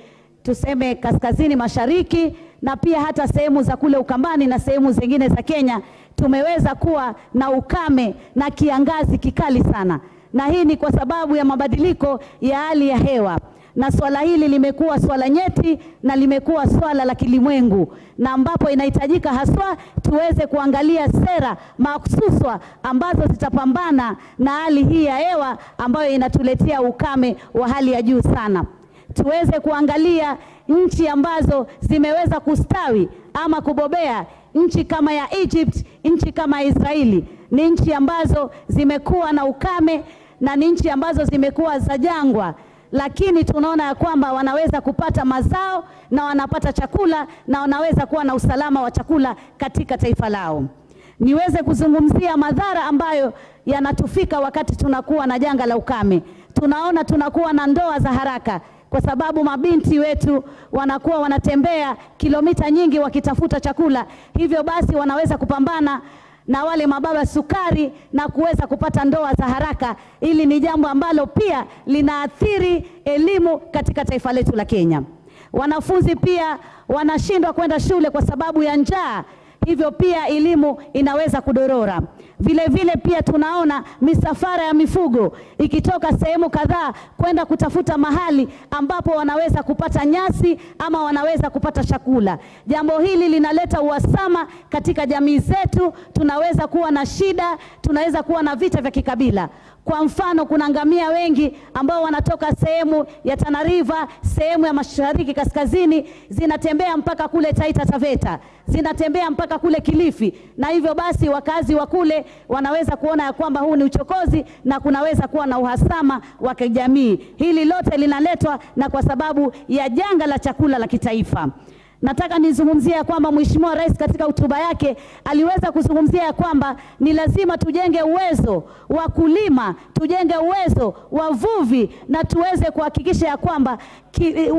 tuseme kaskazini mashariki, na pia hata sehemu za kule Ukambani na sehemu zingine za Kenya, tumeweza kuwa na ukame na kiangazi kikali sana. Na hii ni kwa sababu ya mabadiliko ya hali ya hewa. Na swala hili limekuwa swala nyeti na limekuwa swala la kilimwengu, na ambapo inahitajika haswa tuweze kuangalia sera mahususwa ambazo zitapambana na hali hii ya hewa ambayo inatuletea ukame wa hali ya juu sana. Tuweze kuangalia nchi ambazo zimeweza kustawi ama kubobea, nchi kama ya Egypt, nchi kama Israeli, ni nchi ambazo zimekuwa na ukame na ni nchi ambazo zimekuwa za jangwa, lakini tunaona ya kwamba wanaweza kupata mazao na wanapata chakula na wanaweza kuwa na usalama wa chakula katika taifa lao. Niweze kuzungumzia madhara ambayo yanatufika wakati tunakuwa na janga la ukame. Tunaona tunakuwa na ndoa za haraka kwa sababu mabinti wetu wanakuwa wanatembea kilomita nyingi wakitafuta chakula, hivyo basi wanaweza kupambana na wale mababa sukari na kuweza kupata ndoa za haraka. Hili ni jambo ambalo pia linaathiri elimu katika taifa letu la Kenya. Wanafunzi pia wanashindwa kwenda shule kwa sababu ya njaa, hivyo pia elimu inaweza kudorora. Vile vile pia tunaona misafara ya mifugo ikitoka sehemu kadhaa kwenda kutafuta mahali ambapo wanaweza kupata nyasi ama wanaweza kupata chakula. Jambo hili linaleta uhasama katika jamii zetu, tunaweza kuwa na shida, tunaweza kuwa na vita vya kikabila. Kwa mfano, kuna ngamia wengi ambao wanatoka sehemu ya Tana River, sehemu ya mashariki kaskazini, zinatembea mpaka kule Taita Taveta, zinatembea mpaka kule Kilifi, na hivyo basi wakazi wa kule wanaweza kuona ya kwamba huu ni uchokozi na kunaweza kuwa na uhasama wa kijamii. Hili lote linaletwa na kwa sababu ya janga la chakula la kitaifa. Nataka nizungumzie kwamba Mheshimiwa Rais katika hotuba yake aliweza kuzungumzia ya kwamba ni lazima tujenge uwezo wa kulima, tujenge uwezo wa vuvi, na tuweze kuhakikisha ya kwamba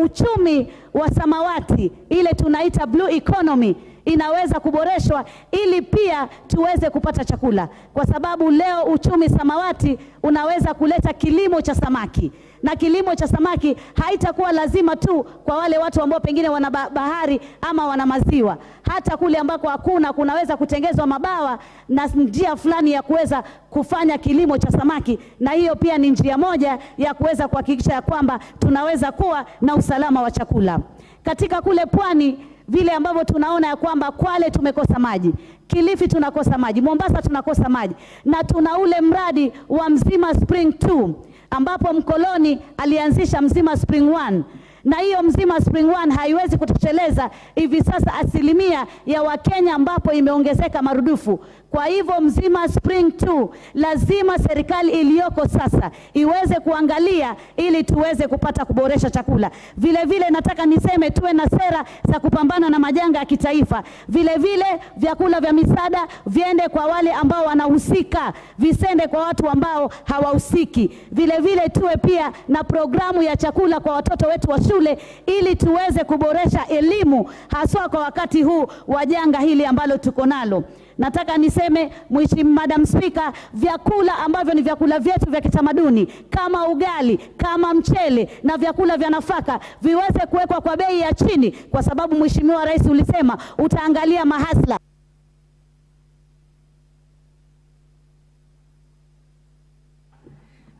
uchumi wa samawati, ile tunaita blue economy, inaweza kuboreshwa ili pia tuweze kupata chakula, kwa sababu leo uchumi samawati unaweza kuleta kilimo cha samaki, na kilimo cha samaki haitakuwa lazima tu kwa wale watu ambao pengine wana bahari ama wana maziwa. Hata kule ambako hakuna, kunaweza kutengezwa mabawa na njia fulani ya kuweza kufanya kilimo cha samaki, na hiyo pia ni njia moja ya kuweza kuhakikisha ya kwamba tunaweza kuwa na usalama wa chakula. Katika kule pwani vile ambavyo tunaona ya kwamba Kwale tumekosa maji, Kilifi tunakosa maji, Mombasa tunakosa maji, na tuna ule mradi wa Mzima Spring 2 ambapo mkoloni alianzisha Mzima Spring 1, na hiyo Mzima Spring 1 haiwezi kutosheleza hivi sasa asilimia ya Wakenya ambapo imeongezeka marudufu. Kwa hivyo Mzima Spring 2 lazima serikali iliyoko sasa iweze kuangalia ili tuweze kupata kuboresha chakula. Vile vile nataka niseme tuwe na sera za kupambana na majanga ya kitaifa. Vile vile vyakula vya misaada viende kwa wale ambao wanahusika, visende kwa watu ambao hawahusiki. Vile vile tuwe pia na programu ya chakula kwa watoto wetu wa shule ili tuweze kuboresha elimu haswa kwa wakati huu wa janga hili ambalo tuko nalo. Nataka niseme Mheshimiwa Madam Speaker, vyakula ambavyo ni vyakula vyetu vya kitamaduni kama ugali, kama mchele na vyakula vya nafaka viweze kuwekwa kwa bei ya chini, kwa sababu Mheshimiwa Rais ulisema utaangalia mahasla.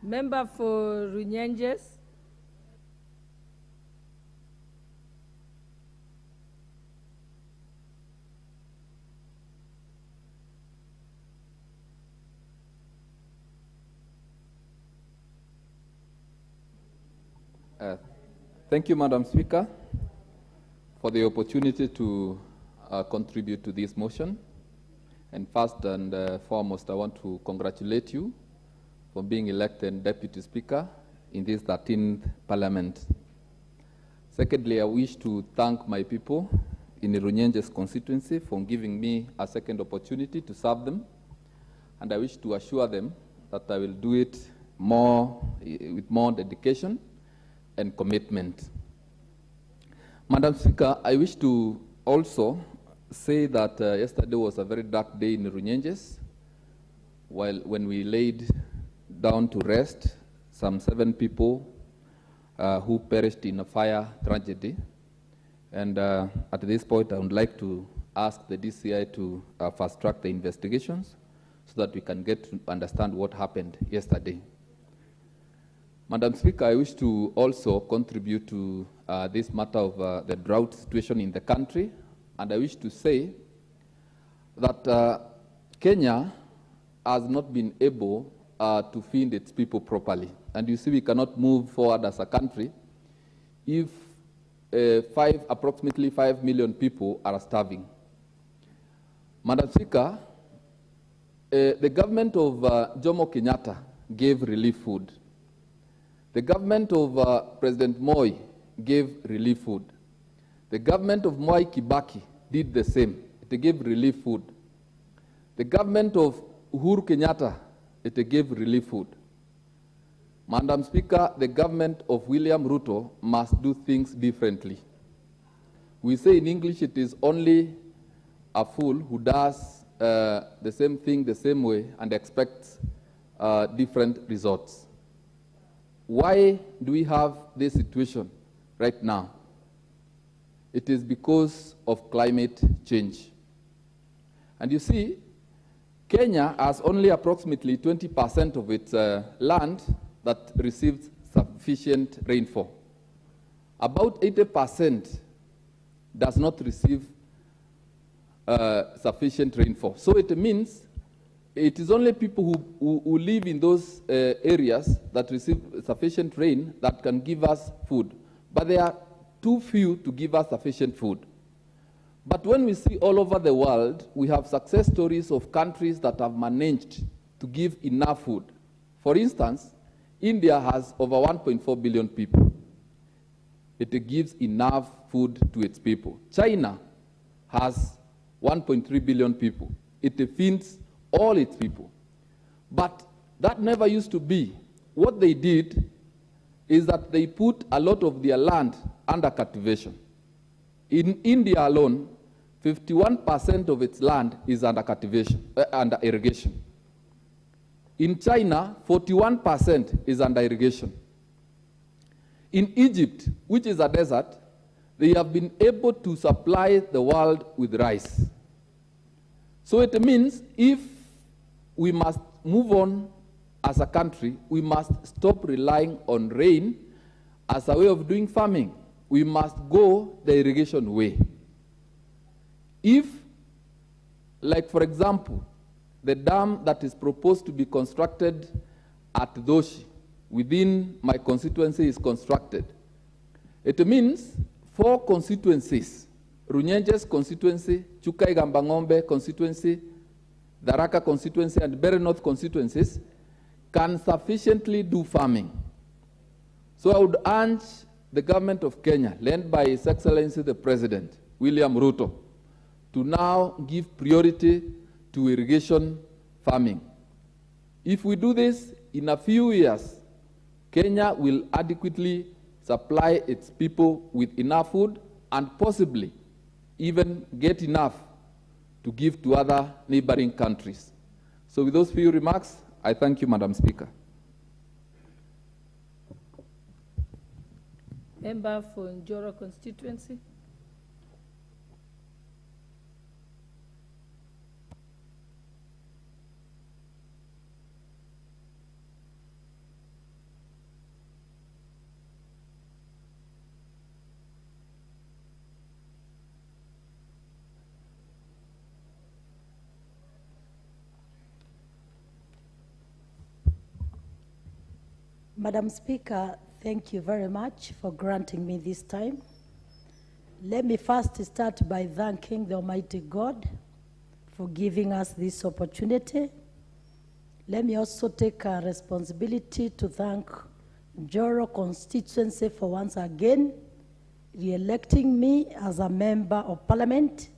Member for Runyenjes. Thank you, Madam Speaker, for the opportunity to contribute to this motion. And first and foremost, I want to congratulate you for being elected Deputy Speaker in this 13th Parliament. Secondly, I wish to thank my people in the Runyenjes constituency for giving me a second opportunity to serve them. And I wish to assure them that I will do it with more dedication and commitment. Madam Speaker, I wish to also say that yesterday was a very dark day in Runyenjes, when we laid down to rest some 7 people who perished in a fire tragedy. And at this point, I would like to ask the DCI to fast-track the investigations so that we can get to understand what happened yesterday. Madam Speaker, I wish to also contribute to this matter of the drought situation in the country, and I wish to say that Kenya has not been able to feed its people properly. And you see, we cannot move forward as a country if approximately 5 million people are starving. Madam Speaker, the government of Jomo Kenyatta gave relief food. The government of President Moi gave relief food. The government of Mwai Kibaki did the same. It gave relief food. The government of Uhuru Kenyatta, it gave relief food. Madam Speaker, the government of William Ruto must do things differently. We say in English, it is only a fool who does the same thing the same way and expects different results. Why do we have this situation right now? It is because of climate change. And you see, Kenya has only approximately 20% of its land that receives sufficient rainfall. About 80% does not receive sufficient rainfall. So it means it is only people who live in those areas that receive sufficient rain that can give us food. But they are too few to give us sufficient food. But when we see all over the world, we have success stories of countries that have managed to give enough food. For instance, India has over 1.4 billion people. It gives enough food to its people. China has 1.3 billion people. It feeds all its people. But that never used to be. What they did is that they put a lot of their land under cultivation. In India alone, 51% of its land is under cultivation, under irrigation. In China, 41% is under irrigation. In Egypt, which is a desert, they have been able to supply the world with rice. So it means if we must move on as a country, we must stop relying on rain as a way of doing farming. We must go the irrigation way. If, like for example, the dam that is proposed to be constructed at Doshi within my constituency is constructed, it means 4 constituencies, Runyenjes constituency, Chukai Gambangombe constituency, Daraka constituency, and Bere North constituencies can sufficiently do farming. So I would urge the government of Kenya, led by His Excellency the President, William Ruto, to now give priority to irrigation farming. If we do this, in a few years, Kenya will adequately supply its people with enough food and possibly even get enough to give to other neighboring countries. So with those few remarks, I thank you, Madam Speaker. Member for Njoro constituency. Madam Speaker, thank you very much for granting me this time. Let me first start by thanking the Almighty God for giving us this opportunity. Let me also take a responsibility to thank Njoro constituency for once again re-electing me as a member of parliament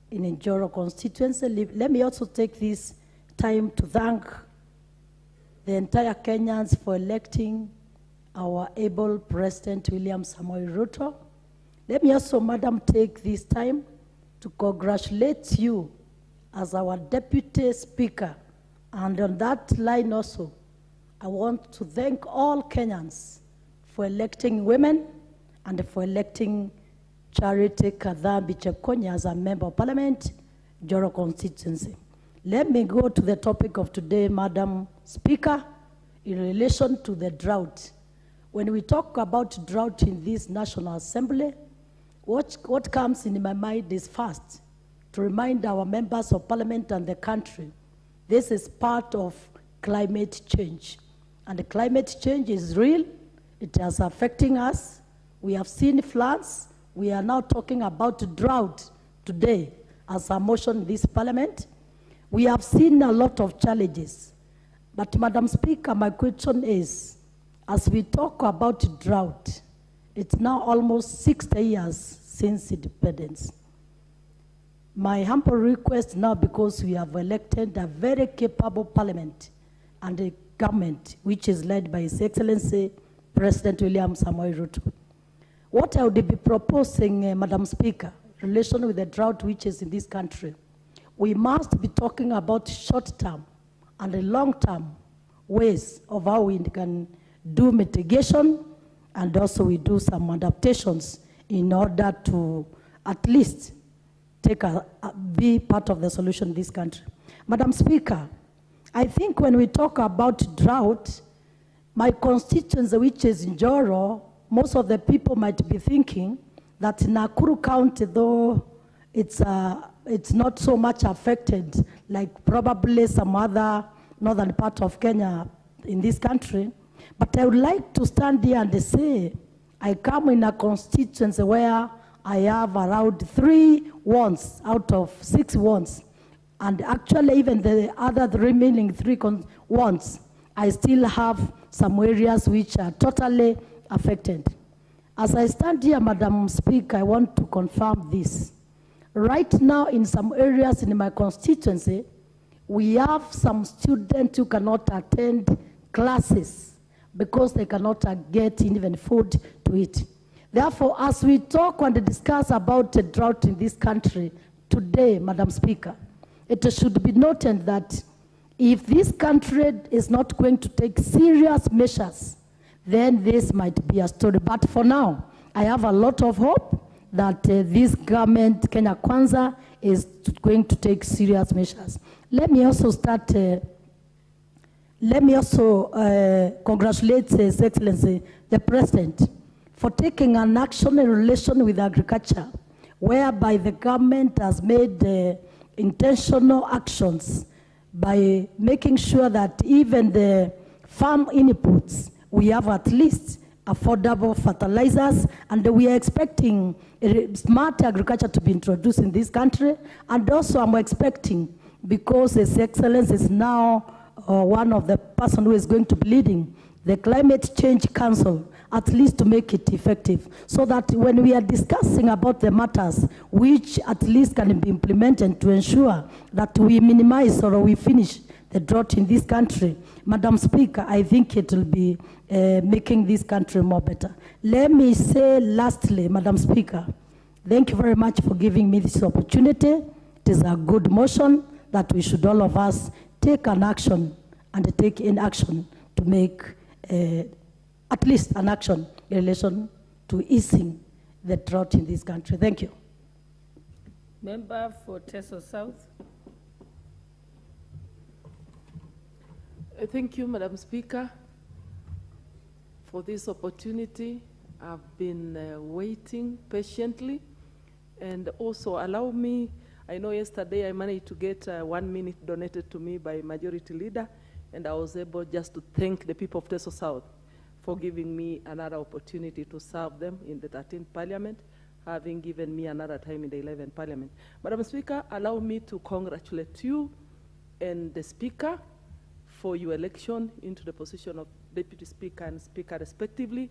in Njoro constituency. Let me also take this time to thank the entire Kenyans for electing our able President William Samoei Ruto. Let me also, Madam, take this time to congratulate you as our Deputy Speaker. And on that line also, I want to thank all Kenyans for electing women and for electing Charity Kadhambi Chekonya as a Member of Parliament, Joro constituency. Let me go to the topic of today, Madam Speaker, in relation to the drought. When we talk about drought in this National Assembly, what comes in my mind is first, to remind our members of Parliament and the country, this is part of climate change. And the climate change is real, it is affecting us. We have seen floods, we are now talking about drought today as a motion in this Parliament. We have seen a lot of challenges. But Madam Speaker, my question is, as we talk about drought, it's now almost 60 years since independence. My humble request now, because we have elected a very capable Parliament and a government which is led by His Excellency President William Samoei Ruto. What I would be proposing, Madam Speaker, in relation with the drought which is in this country, we must be talking about short-term and long-term ways of how we can do mitigation, and also we do some adaptations in order to at least be part of the solution in this country. Madam Speaker, I think when we talk about drought, my constituency, which is in Joro, most of the people might be thinking that Nakuru County, though it's not so much affected like probably some other northern part of Kenya in this country. But I would like to stand here and say, I come in a constituency where I have around 3 wards out of 6 wards. And actually even the other remaining 3 wards, I still have some areas which are totally affected. As I stand here, Madam Speaker, I want to confirm this. Right now in some areas in my constituency, we have some students who cannot attend classes because they cannot get even food to eat. Therefore, as we talk and discuss about the drought in this country today, Madam Speaker, it should be noted that if this country is not going to take serious measures, then this might be a story. But for now, I have a lot of hope that this government, Kenya Kwanza, is going to take serious measures. Let me also congratulate His Excellency, the President, for taking an action in relation with agriculture, whereby the government has made intentional actions by making sure that even the farm inputs, we have at least affordable fertilizers, and we are expecting smart agriculture to be introduced in this country. And also I'm expecting, because His Excellency is now one of the person who is going to be leading the Climate Change Council, at least to make it effective, so that when we are discussing about the matters which at least can be implemented to ensure that we minimize or we finish the drought in this country, Madam Speaker, I think it will be making this country more better. Let me say lastly, Madam Speaker, thank you very much for giving me this opportunity. It is a good motion that we should all of us take an action and take in action to make at least an action in relation to easing the drought in this country. Thank you. Member for Teso South. Thank you, Madam Speaker, for this opportunity. I've been waiting patiently, and also allow me, I know yesterday I managed to get 1 minute donated to me by Majority Leader, and I was able just to thank the people of Teso South for giving me another opportunity to serve them in the 13th Parliament, having given me another time in the 11th Parliament. Madam Speaker, allow me to congratulate you and the Speaker for your election into the position of Deputy Speaker and Speaker respectively,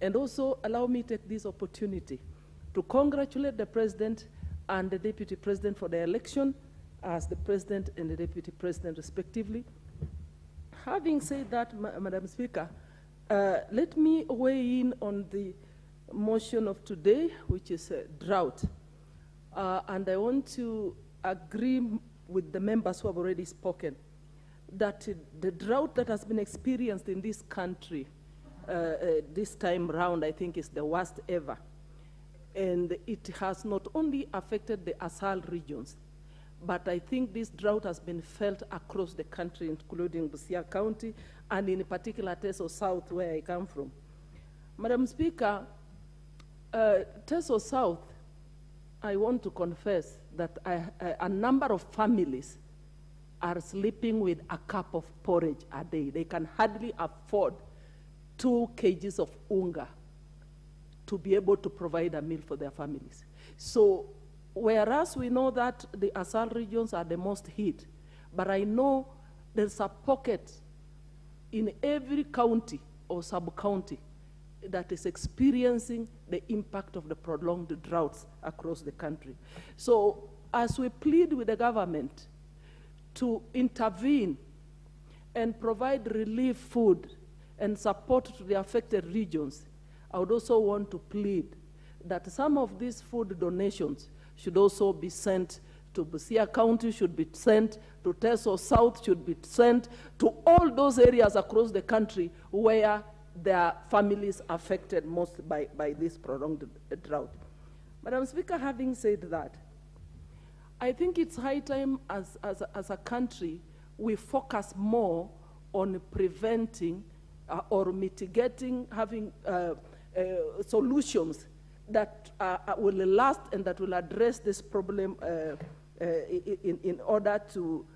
and also allow me to take this opportunity to congratulate the President and the Deputy President for the election as the President and the Deputy President respectively. Having said that, Madam Speaker, let me weigh in on the motion of today, which is a drought. And I want to agree with the members who have already spoken that the drought that has been experienced in this country this time round, I think, is the worst ever. And it has not only affected the ASAL regions, but I think this drought has been felt across the country, including Busia County, and in particular Teso South, where I come from. Madam Speaker, Teso South, I want to confess that a number of families are sleeping with a cup of porridge a day. They can hardly afford 2 kgs of unga to be able to provide a meal for their families. So, whereas we know that the ASAL regions are the most hit, but I know there's a pocket in every county or sub-county that is experiencing the impact of the prolonged droughts across the country. So, as we plead with the government to intervene and provide relief food and support to the affected regions, I would also want to plead that some of these food donations should also be sent to Busia County, should be sent to Teso South, should be sent to all those areas across the country where there are families affected most by this prolonged drought. Madam Speaker, having said that, I think it's high time as a country we focus more on preventing or mitigating, having solutions that will last and that will address this problem in order to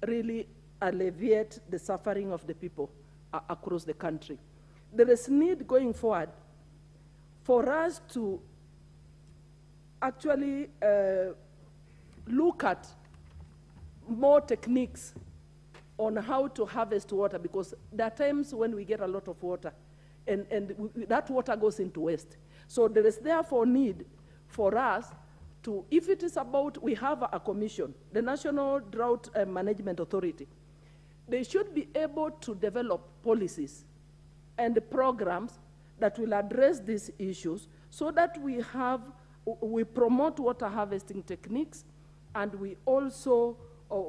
really alleviate the suffering of the people across the country. There is need going forward for us to actually look at more techniques on how to harvest water, because there are times when we get a lot of water and that water goes into waste. So there is therefore need for us to, if it is about, we have a commission, the National Drought Management Authority, they should be able to develop policies and programs that will address these issues so that we promote water harvesting techniques, and we also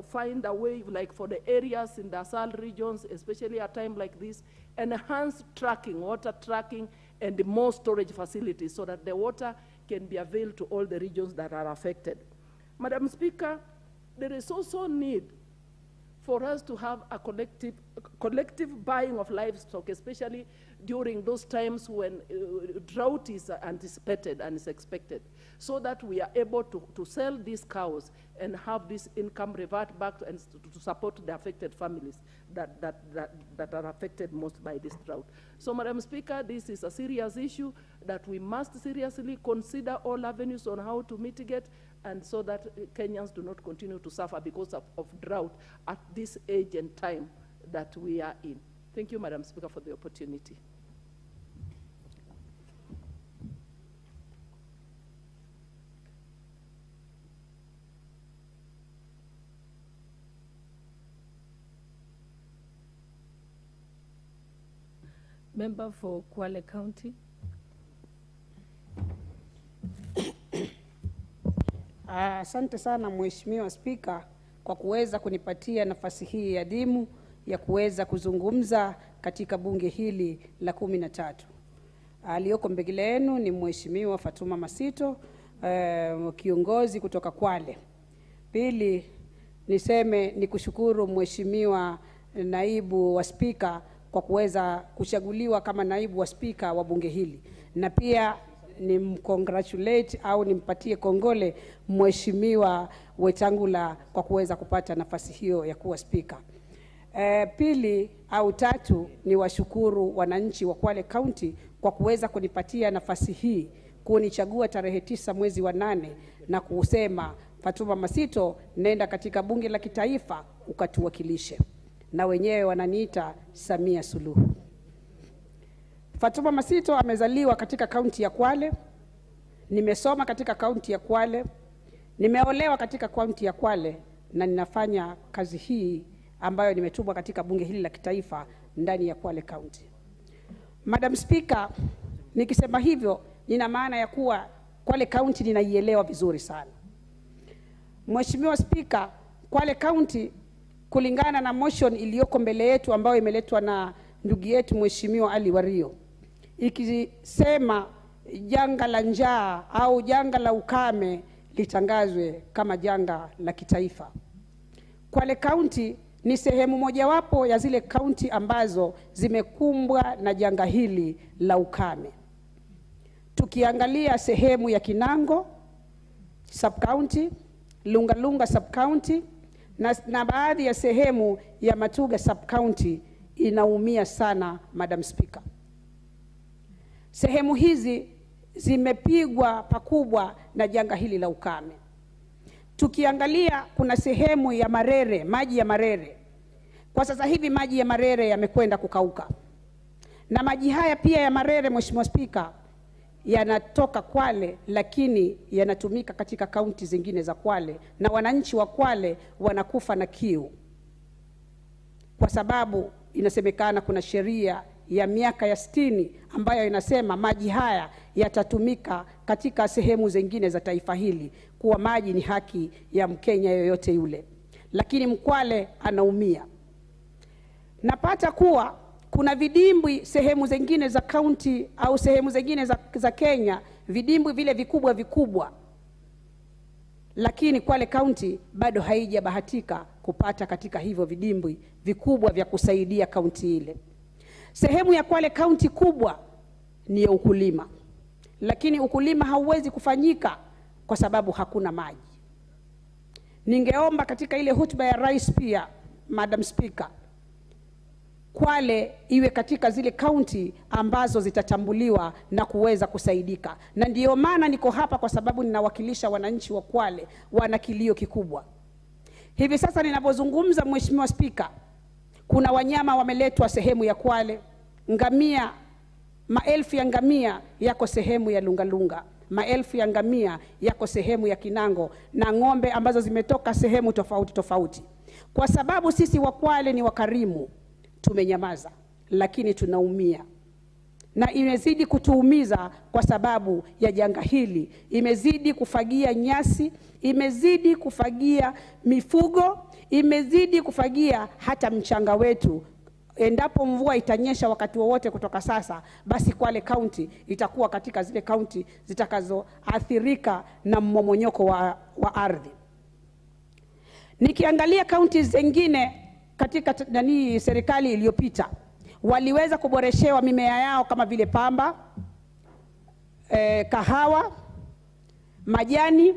find a way, like for the areas in the ASAL regions, especially at a time like this, enhance tracking, water tracking, and more storage facilities so that the water can be availed to all the regions that are affected. Madam Speaker, there is also need for us to have a collective buying of livestock, especially during those times when drought is anticipated and is expected, so that we are able to sell these cows and have this income revert back and to support the affected families that are affected most by this drought. So, Madam Speaker, this is a serious issue that we must seriously consider all avenues on how to mitigate, and so that Kenyans do not continue to suffer because of drought at this age and time that we are in. Thank you, Madam Speaker, for the opportunity. Member for Kwale County. Asante sana Mheshimiwa Spika kwa kuweza kunipatia nafasi hii adimu ya kuweza kuzungumza katika bunge hili la 13. Aliyoko mbele yenu ni Mheshimiwa Fatuma Masito, kiongozi kutoka Kwale. Pili, niseme ni kushukuru Mheshimiwa naibu wa Spika kwa kuweza kuchaguliwa kama naibu wa Spika wa bunge hili, na pia ni congratulate au nimpatie kongole Mheshimiwa Wetangula kwa kuweza kupata nafasi hiyo ya kuwa Spika. Pili au tatu, ni washukuru wananchi wa Kwale County kwa kuweza kunipatia nafasi hii, kunichagua tarehe 9 mwezi wa 8 na kusema Fatuma Masito, nenda katika bunge la kitaifa ukatuwakilishe, na wenyewe wananiita Samia Suluhu. Fatuma Masito amezaliwa katika kaunti ya Kwale, nimesoma katika kaunti ya Kwale, nimeolewa katika kaunti ya Kwale, na ninafanya kazi hii ambayo nimetumwa katika bunge hili la kitaifa ndani ya Kwale County. Madam Speaker, nikisema hivyo nina maana ya kuwa Kwale County ninaielewa vizuri sana. Mheshimiwa Speaker, Kwale County kulingana na motion iliyoko mbele yetu ambayo imeletwa na ndugu yetu Mheshimiwa Ali Wario, ikisema janga la njaa au janga la ukame litangazwe kama janga la kitaifa. Kwale County ni sehemu mojawapo ya zile kaunti ambazo zimekumbwa na janga hili la ukame. Tukiangalia sehemu ya Kinango sub-county, Lungalunga sub-county na baadhi ya sehemu ya Matuga sub-county inaumia sana, Madam Speaker. Sehemu hizi zimepigwa pakubwa na janga hili la ukame. Tukiangalia kuna sehemu ya Marere, maji ya Marere. Kwa sasa hivi maji ya Marere yamekwenda kukauka. Na maji haya pia ya Marere, Mheshimiwa Speaker, yanatoka Kwale lakini yanatumika katika kaunti zingine za Kwale, na wananchi wa Kwale wanakufa na kiu. Kwa sababu inasemekana kuna sheria ya miaka ya 60 ambayo inasema maji haya yatatumika katika sehemu zingine za taifa hili, kuwa maji ni haki ya Mkenya yoyote yule. Lakini Mkwale anaumia. Napata kuwa kuna vidimbwi sehemu zingine za kaunti au sehemu zingine za Kenya, vidimbwi vile vikubwa vikubwa. Lakini Kwale County bado haijabahatika kupata katika hivyo vidimbwi vikubwa vya kusaidia kaunti ile. Sehemu ya Kwale County kubwa ni ya ukulima. Lakini ukulima hauwezi kufanyika kwa sababu hakuna maji. Ningeomba katika ile hotuba ya rais pia, Madam Speaker, Kwale iwe katika zile kaunti ambazo zitatambuliwa na kuweza kusaidika. Na ndiyo maana niko hapa, kwa sababu ninawakilisha wananchi wa Kwale, wana kilio kikubwa. Hivi sasa ninapozungumza, Mheshimiwa Speaker, kuna wanyama wameletwa sehemu ya Kwale. Ngamia, maelfu ya ngamia yako sehemu ya Lungalunga, maelfu ya ngamia yako sehemu ya Kinango, na ng'ombe ambazo zimetoka sehemu tofauti tofauti. Kwa sababu sisi wa Kwale ni wakarimu, tumenyamaza, lakini tunaumia. Na imezidi kutuumiza kwa sababu ya janga hili. Imezidi kufagia nyasi, imezidi kufagia mifugo, imezidi kufagia hata mchanga wetu. Endapo mvua itanyesha wakati wowote kutoka sasa, basi Kwale County itakuwa katika zile kaunti zitakazoathirika na mmomonyoko wa ardhi. Nikiangalia kaunti zingine katika serikali iliyopita, waliweza kuboreshewa mimea yao kama vile pamba, kahawa, majani.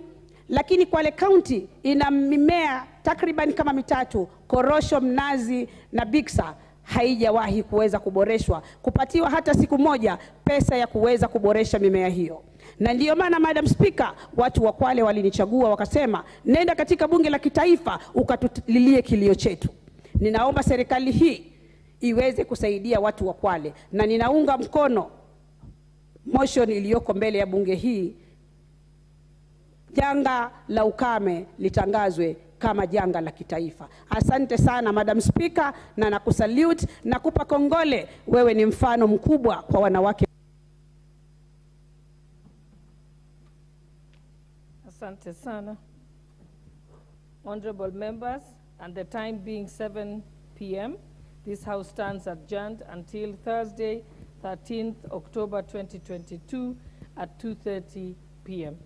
Lakini Kwale County ina mimea takriban kama mitatu: korosho, mnazi na biksa. Haijawahi kuweza kuboreshwa, kupatiwa hata siku moja pesa ya kuweza kuboresha mimea hiyo. Na ndiyo maana, Madam Speaker, watu wa Kwale walinichagua wakasema, nenda katika bunge la kitaifa ukatulilie kilio chetu. Ninaomba serikali hii iweze kusaidia watu wa Kwale, na ninaunga mkono motion iliyoko mbele ya bunge hii. Janga la ukame litangazwe kama janga la kitaifa. Asante sana Madam Speaker, na nakusalute na kupa kongole. Wewe ni mfano mkubwa kwa wanawake. Asante sana. Honorable members, and the time being 7 p.m., this House stands adjourned until Thursday, 13th October 2022 at 2:30 p.m.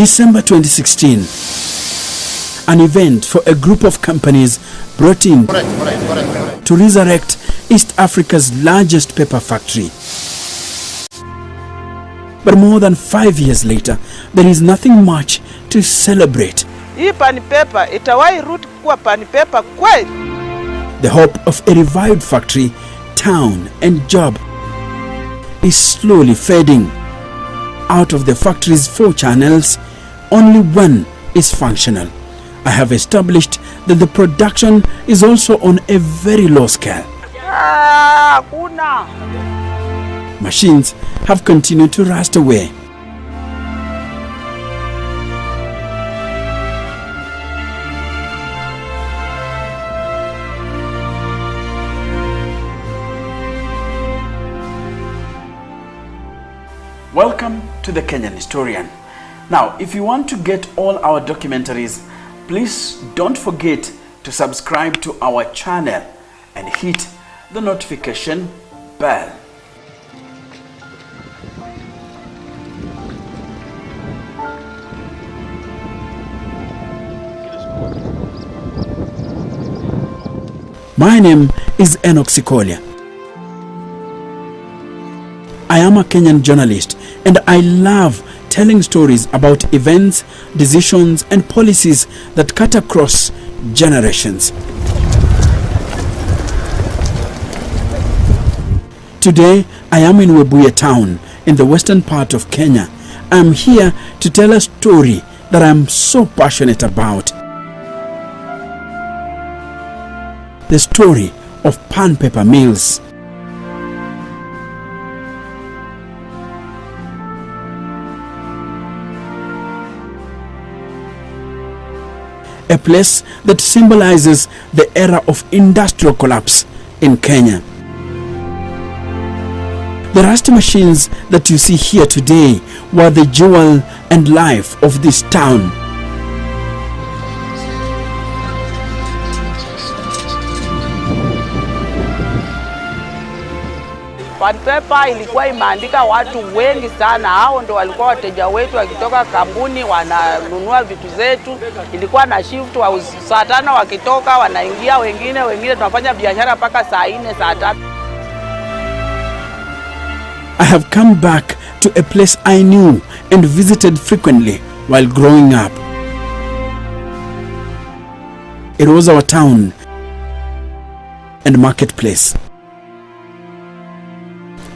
December 2016, an event for a group of companies brought in to resurrect East Africa's largest paper factory. But more than 5 years later, there is nothing much to celebrate. Hii pan paper itawahi rudi kuwa pan paper kweli? The hope of a revived factory, town and job is slowly fading. Out of the factory's 4 channels, only one is functional. I have established that the production is also on a very low scale. Machines have continued to rust away. Welcome to the Kenyan Historian. Now, if you want to get all our documentaries, please don't forget to subscribe to our channel and hit the notification bell. My name is Enoch Sikolia. I am a Kenyan journalist and I love telling stories about events, decisions and policies that cut across generations. Today, I am in Webuye town in the western part of Kenya. I am here to tell a story that I am so passionate about. The story of pan paper mills. A place that symbolizes the era of industrial collapse in Kenya. The rusty machines that you see here today were the jewel and life of this town. Pan paper ilikuwa imeandika watu wengi sana, hao ndo walikuwa wateja wetu, wakitoka kampuni wananunua vitu zetu. Ilikuwa na shift wa saa 5 wakitoka wanaingia wengine tunafanya biashara mpaka saa 4 saa 5. I have come back to a place I knew and visited frequently while growing up. It was our town and marketplace.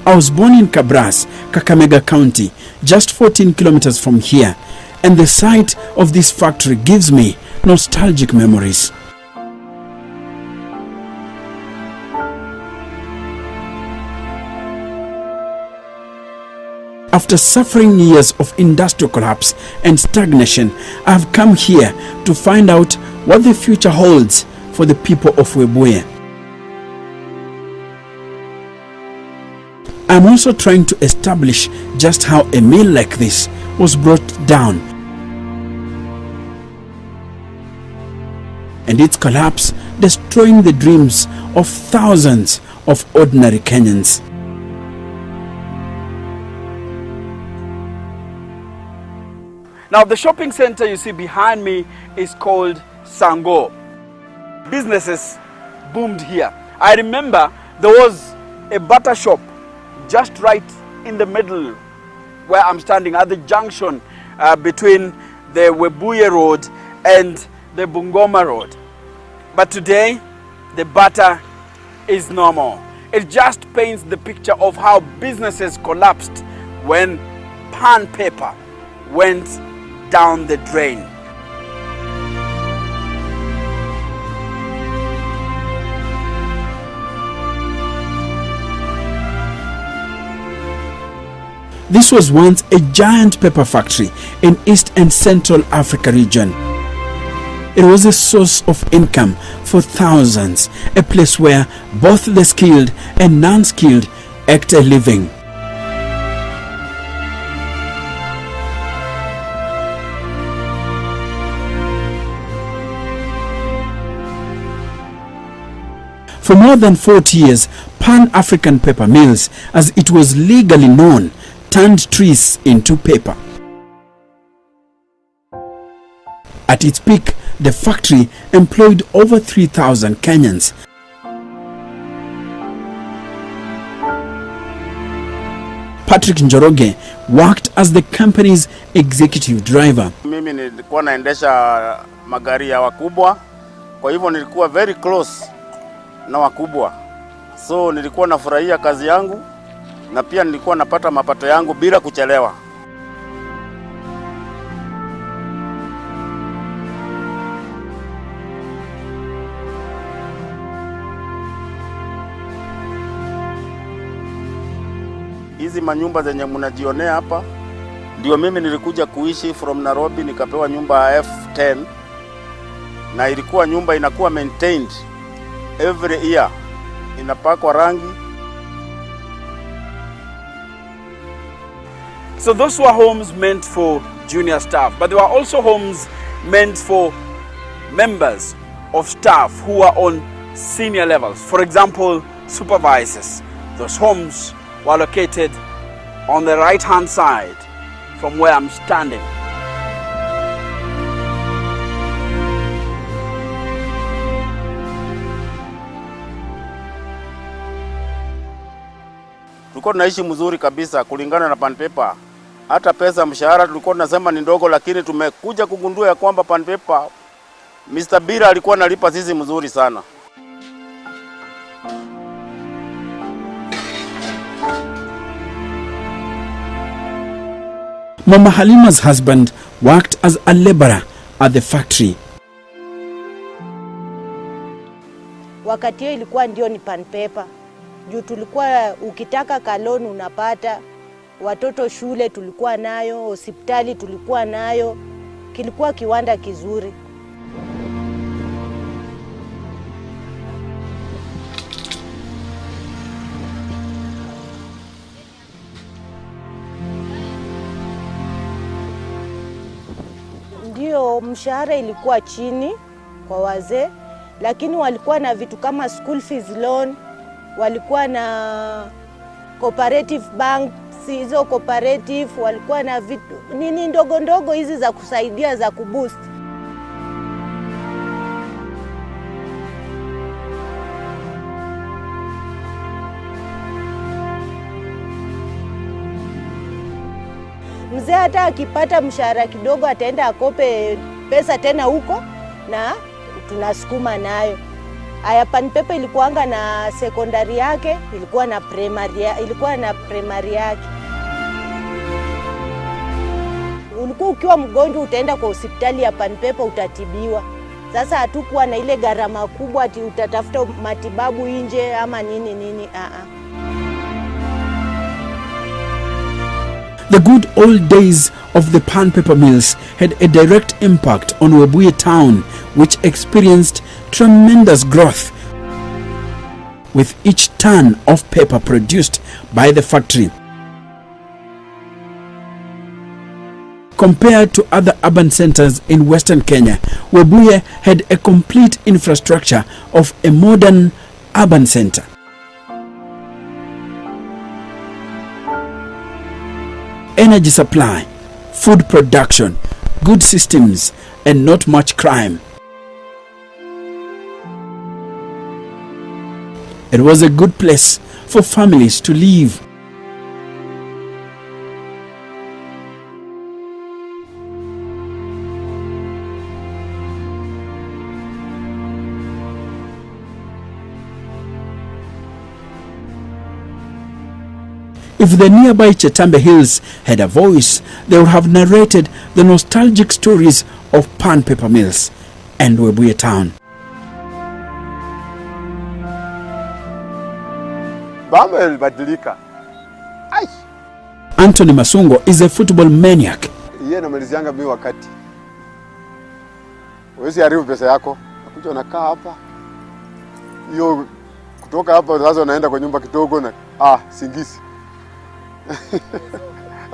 I was born in Kabras, Kakamega County, just 14 kilometers from here, and the sight of this factory gives me nostalgic memories. After suffering years of industrial collapse and stagnation, I have come here to find out what the future holds for the people of Webuye. I'm also trying to establish just how a mill like this was brought down and its collapse destroying the dreams of thousands of ordinary Kenyans. Now, the shopping center you see behind me is called Sango. Businesses boomed here. I remember there was a butter shop just right in the middle where I'm standing at the junction between the Webuye Road and the Bungoma Road. But today, the butter is no more. It just paints the picture of how businesses collapsed when pan paper went down the drain. This was once a giant paper factory in East and Central Africa region. It was a source of income for thousands, a place where both the skilled and non-skilled eked a living. For more than 40 years, Pan-African Paper Mills, as it was legally known, turned trees into paper. At its peak, the factory employed over 3,000 Kenyans. Patrick Njoroge worked as the company's executive driver. Mimi nilikuwa naendesha magari ya wakubwa, kwa hivyo nilikuwa very close na wakubwa. So nilikuwa nafurahia kazi yangu na pia nilikuwa napata mapato yangu bila kuchelewa. Hizi manyumba zenye mnajionea hapa ndio mimi nilikuja kuishi from Nairobi, nikapewa nyumba ya F10 na ilikuwa nyumba inakuwa maintained every year, inapakwa rangi. So those were homes meant for junior staff, but there were also homes meant for members of staff who are on senior levels. For example, supervisors. Those homes were located on the right-hand side from where I'm standing. Tulikuwa tunaishi mzuri kabisa kulingana na Pan Paper. Hata pesa mshahara tulikuwa tunasema ni ndogo, lakini tumekuja kugundua ya kwamba Pan Paper Mr. Bira alikuwa analipa sisi mzuri sana. Mama Halima's husband worked as a laborer at the factory. Wakati hiyo ilikuwa ndio ni Pan Paper. Juu tulikuwa ukitaka kaloni unapata, watoto shule tulikuwa nayo, hospitali tulikuwa nayo, kilikuwa kiwanda kizuri. Ndio mshahara ilikuwa chini kwa wazee, lakini walikuwa na vitu kama school fees loan, walikuwa na cooperative bank, hizo cooperative walikuwa na vitu nini ndogo ndogo hizi za kusaidia za kuboost. Mzee hata akipata mshahara kidogo ataenda akope pesa tena huko na tunasukuma nayo. Aya, Pan Paper ilikuanga na sekondari yake, ilikuwa na primary yake. Ulikuwa ukiwa mgonjwa utaenda kwa hospitali ya Pan Paper utatibiwa. Sasa hatukuwa na ile gharama kubwa ati utatafuta matibabu nje ama nini. The good old days of the Pan Paper mills had a direct impact on Webuye town, which experienced tremendous growth with each ton of paper produced by the factory. Compared to other urban centers in Western Kenya, Webuye had a complete infrastructure of a modern urban center. Energy supply, food production, good systems, and not much crime. It was a good place for families to live. If the nearby Chetambe Hills had a voice, they would have narrated the nostalgic stories of Pan Paper mills and Webuye town. Bamba ilibadilika. Anthony Masungo is a football maniac. Yeye anamalizianga mimi wakati. Wewe haribu pesa yako. Nakuja unakaa hapa. Hiyo kutoka hapa sasa unaenda kwa nyumba kidogo na singisi.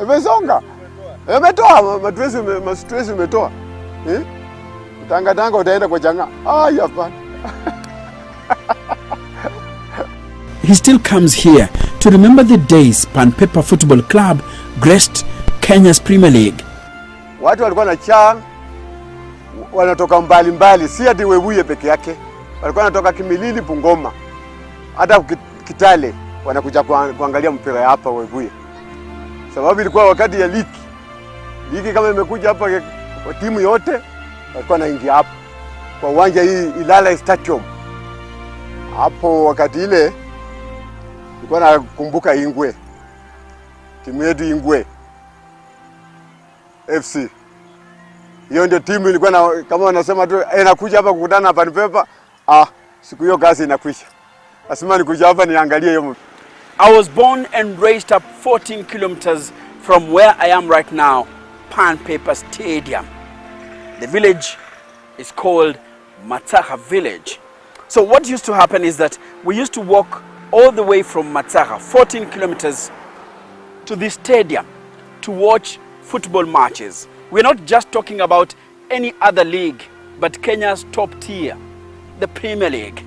Umesonga. Umetoa mastress umetoa. Tanga utaenda kwa janga. Hapana. He still comes here to remember the days Pan Paper Football Club graced Kenya's Premier League. Watu walikuwa na chang wanatoka mbali mbali, si ati Webuye peke yake. Walikuwa wanatoka Kimilili, Bungoma, hata Kitale wanakuja kuangalia mpira hapa Webuye. Sababu ilikuwa wakati ya ligi kama imekuja hapa kwa timu yote walikuwa naingia hapa kwa uwanja hii Ilala Stadium. Hapo wakati ile nilikuwa nakumbuka Ingwe. Timu yetu Ingwe FC. Hiyo ndio timu ilikuwa na, kama wanasema tu inakuja hapa kukutana na Pan Paper, siku hiyo kazi inakwisha. Lazima nikuja hapa niangalie hiyo. I was born and raised up 14 kilometers from where I am right now, Pan Paper Stadium. The village is called Matsaha village. So what used to happen is that we used to walk all the way from Matsaha, 14 kilometers, to the stadium to watch football matches. We're not just talking about any other league, but Kenya's top tier, the Premier League.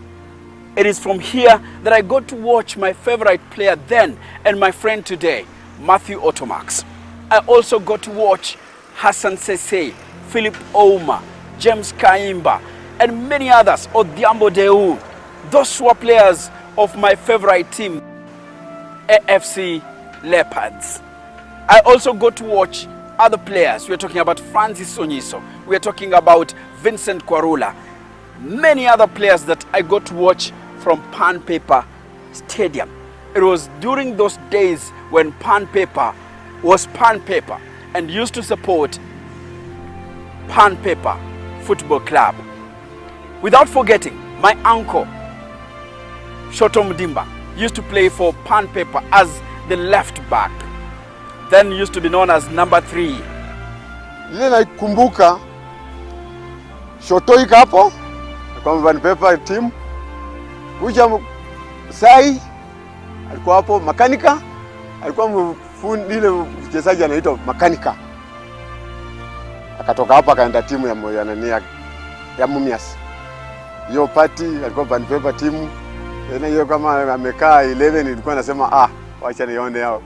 It is from here that I got to watch my favorite player then and my friend today, Matthew Otomax. I also got to watch Hassan Sese, Philip Ouma, James Kaimba, and many others, Odhiambo Deu. Those were players of my favorite team, AFC Leopards. I also got to watch other players. We're talking about Francis Onyiso. We're talking about Vincent Kwarula. Many other players that I got to watch from Pan Paper Stadium. It was during those days when Pan Paper was Pan Paper and used to support Pan Paper Football Club. Without forgetting, my uncle, Shoto Mdimba, used to play for Pan Paper as the left back, then used to be known as number 3. Ile naikumbuka Shoto ika hapo kwa Pan Paper team. Kuja Sai alikuwa hapo, Makanika alikuwa ile mchezaji anaitwa Makanika. Akatoka hapa akaenda timu ya Mumias. Hiyo party alikuwa Pan Paper timu. Na hiyo kama amekaa 11 ilikuwa nasema wacha nione hao.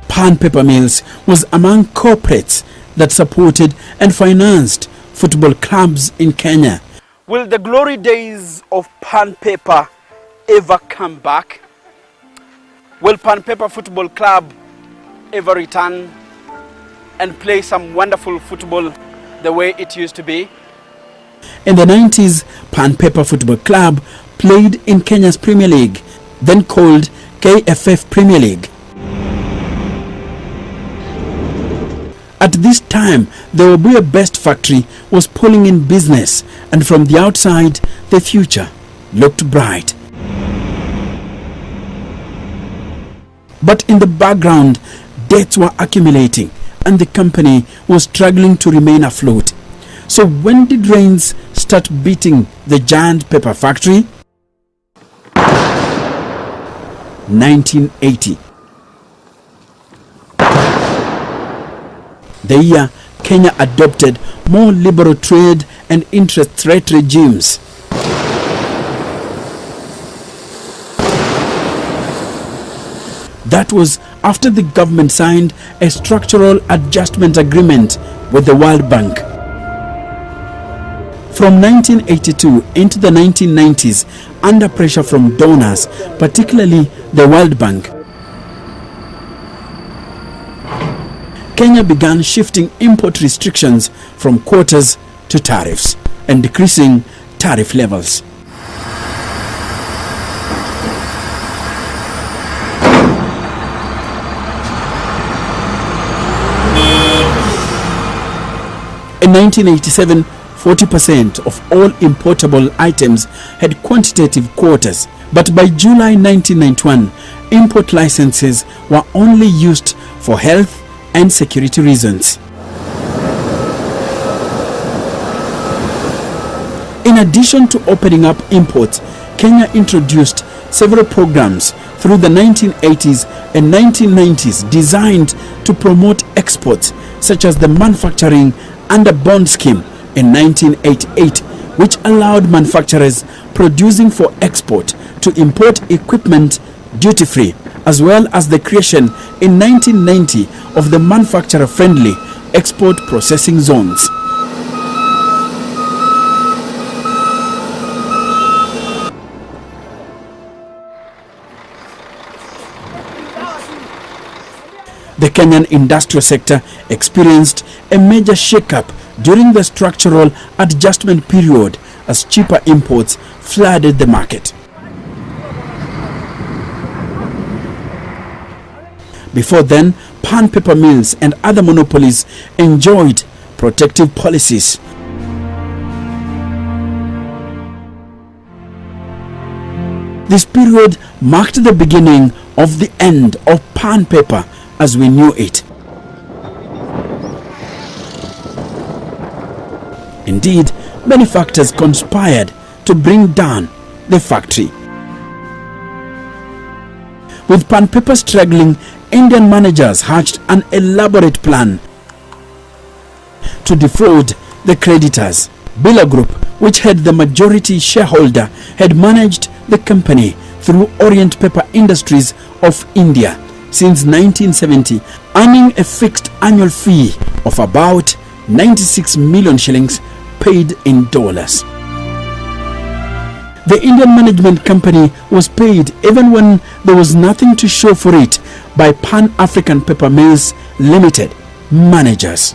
Pan Paper Mills was among corporates that supported and financed football clubs in Kenya. Will the glory days of Pan Paper ever come back? Will Pan Paper Football Club ever return and play some wonderful football the way it used to be? In the 90s, Pan Paper Football Club played in Kenya's Premier League, then called KFF Premier League. At this time, the Webuye Best Factory was pulling in business, and from the outside, the future looked bright. But in the background, debts were accumulating, and the company was struggling to remain afloat. So when did rains start beating the giant paper factory? 1980. The year Kenya adopted more liberal trade and interest rate regimes. That was after the government signed a structural adjustment agreement with the World Bank. From 1982 into the 1990s, under pressure from donors, particularly the World Bank, Kenya began shifting import restrictions from quotas to tariffs and decreasing tariff levels. In 1987, 40% of all importable items had quantitative quotas, but by July 1991, import licenses were only used for health and security reasons. In addition to opening up imports, Kenya introduced several programs through the 1980s and 1990s designed to promote exports, such as the Manufacturing Under Bond Scheme in 1988, which allowed manufacturers producing for export to import equipment duty-free, as well as the creation in 1990 of the manufacturer-friendly export processing zones. The Kenyan industrial sector experienced a major shake-up during the structural adjustment period as cheaper imports flooded the market. Before then, pan paper mills and other monopolies enjoyed protective policies. This period marked the beginning of the end of pan paper as we knew it. Indeed, many factors conspired to bring down the factory. With pan paper struggling, Indian managers hatched an elaborate plan to defraud the creditors. Bila Group, which had the majority shareholder, had managed the company through Orient Paper Industries of India since 1970, earning a fixed annual fee of about 96 million shillings paid in dollars. The Indian management company was paid even when there was nothing to show for it by Pan African Paper Mills Limited managers.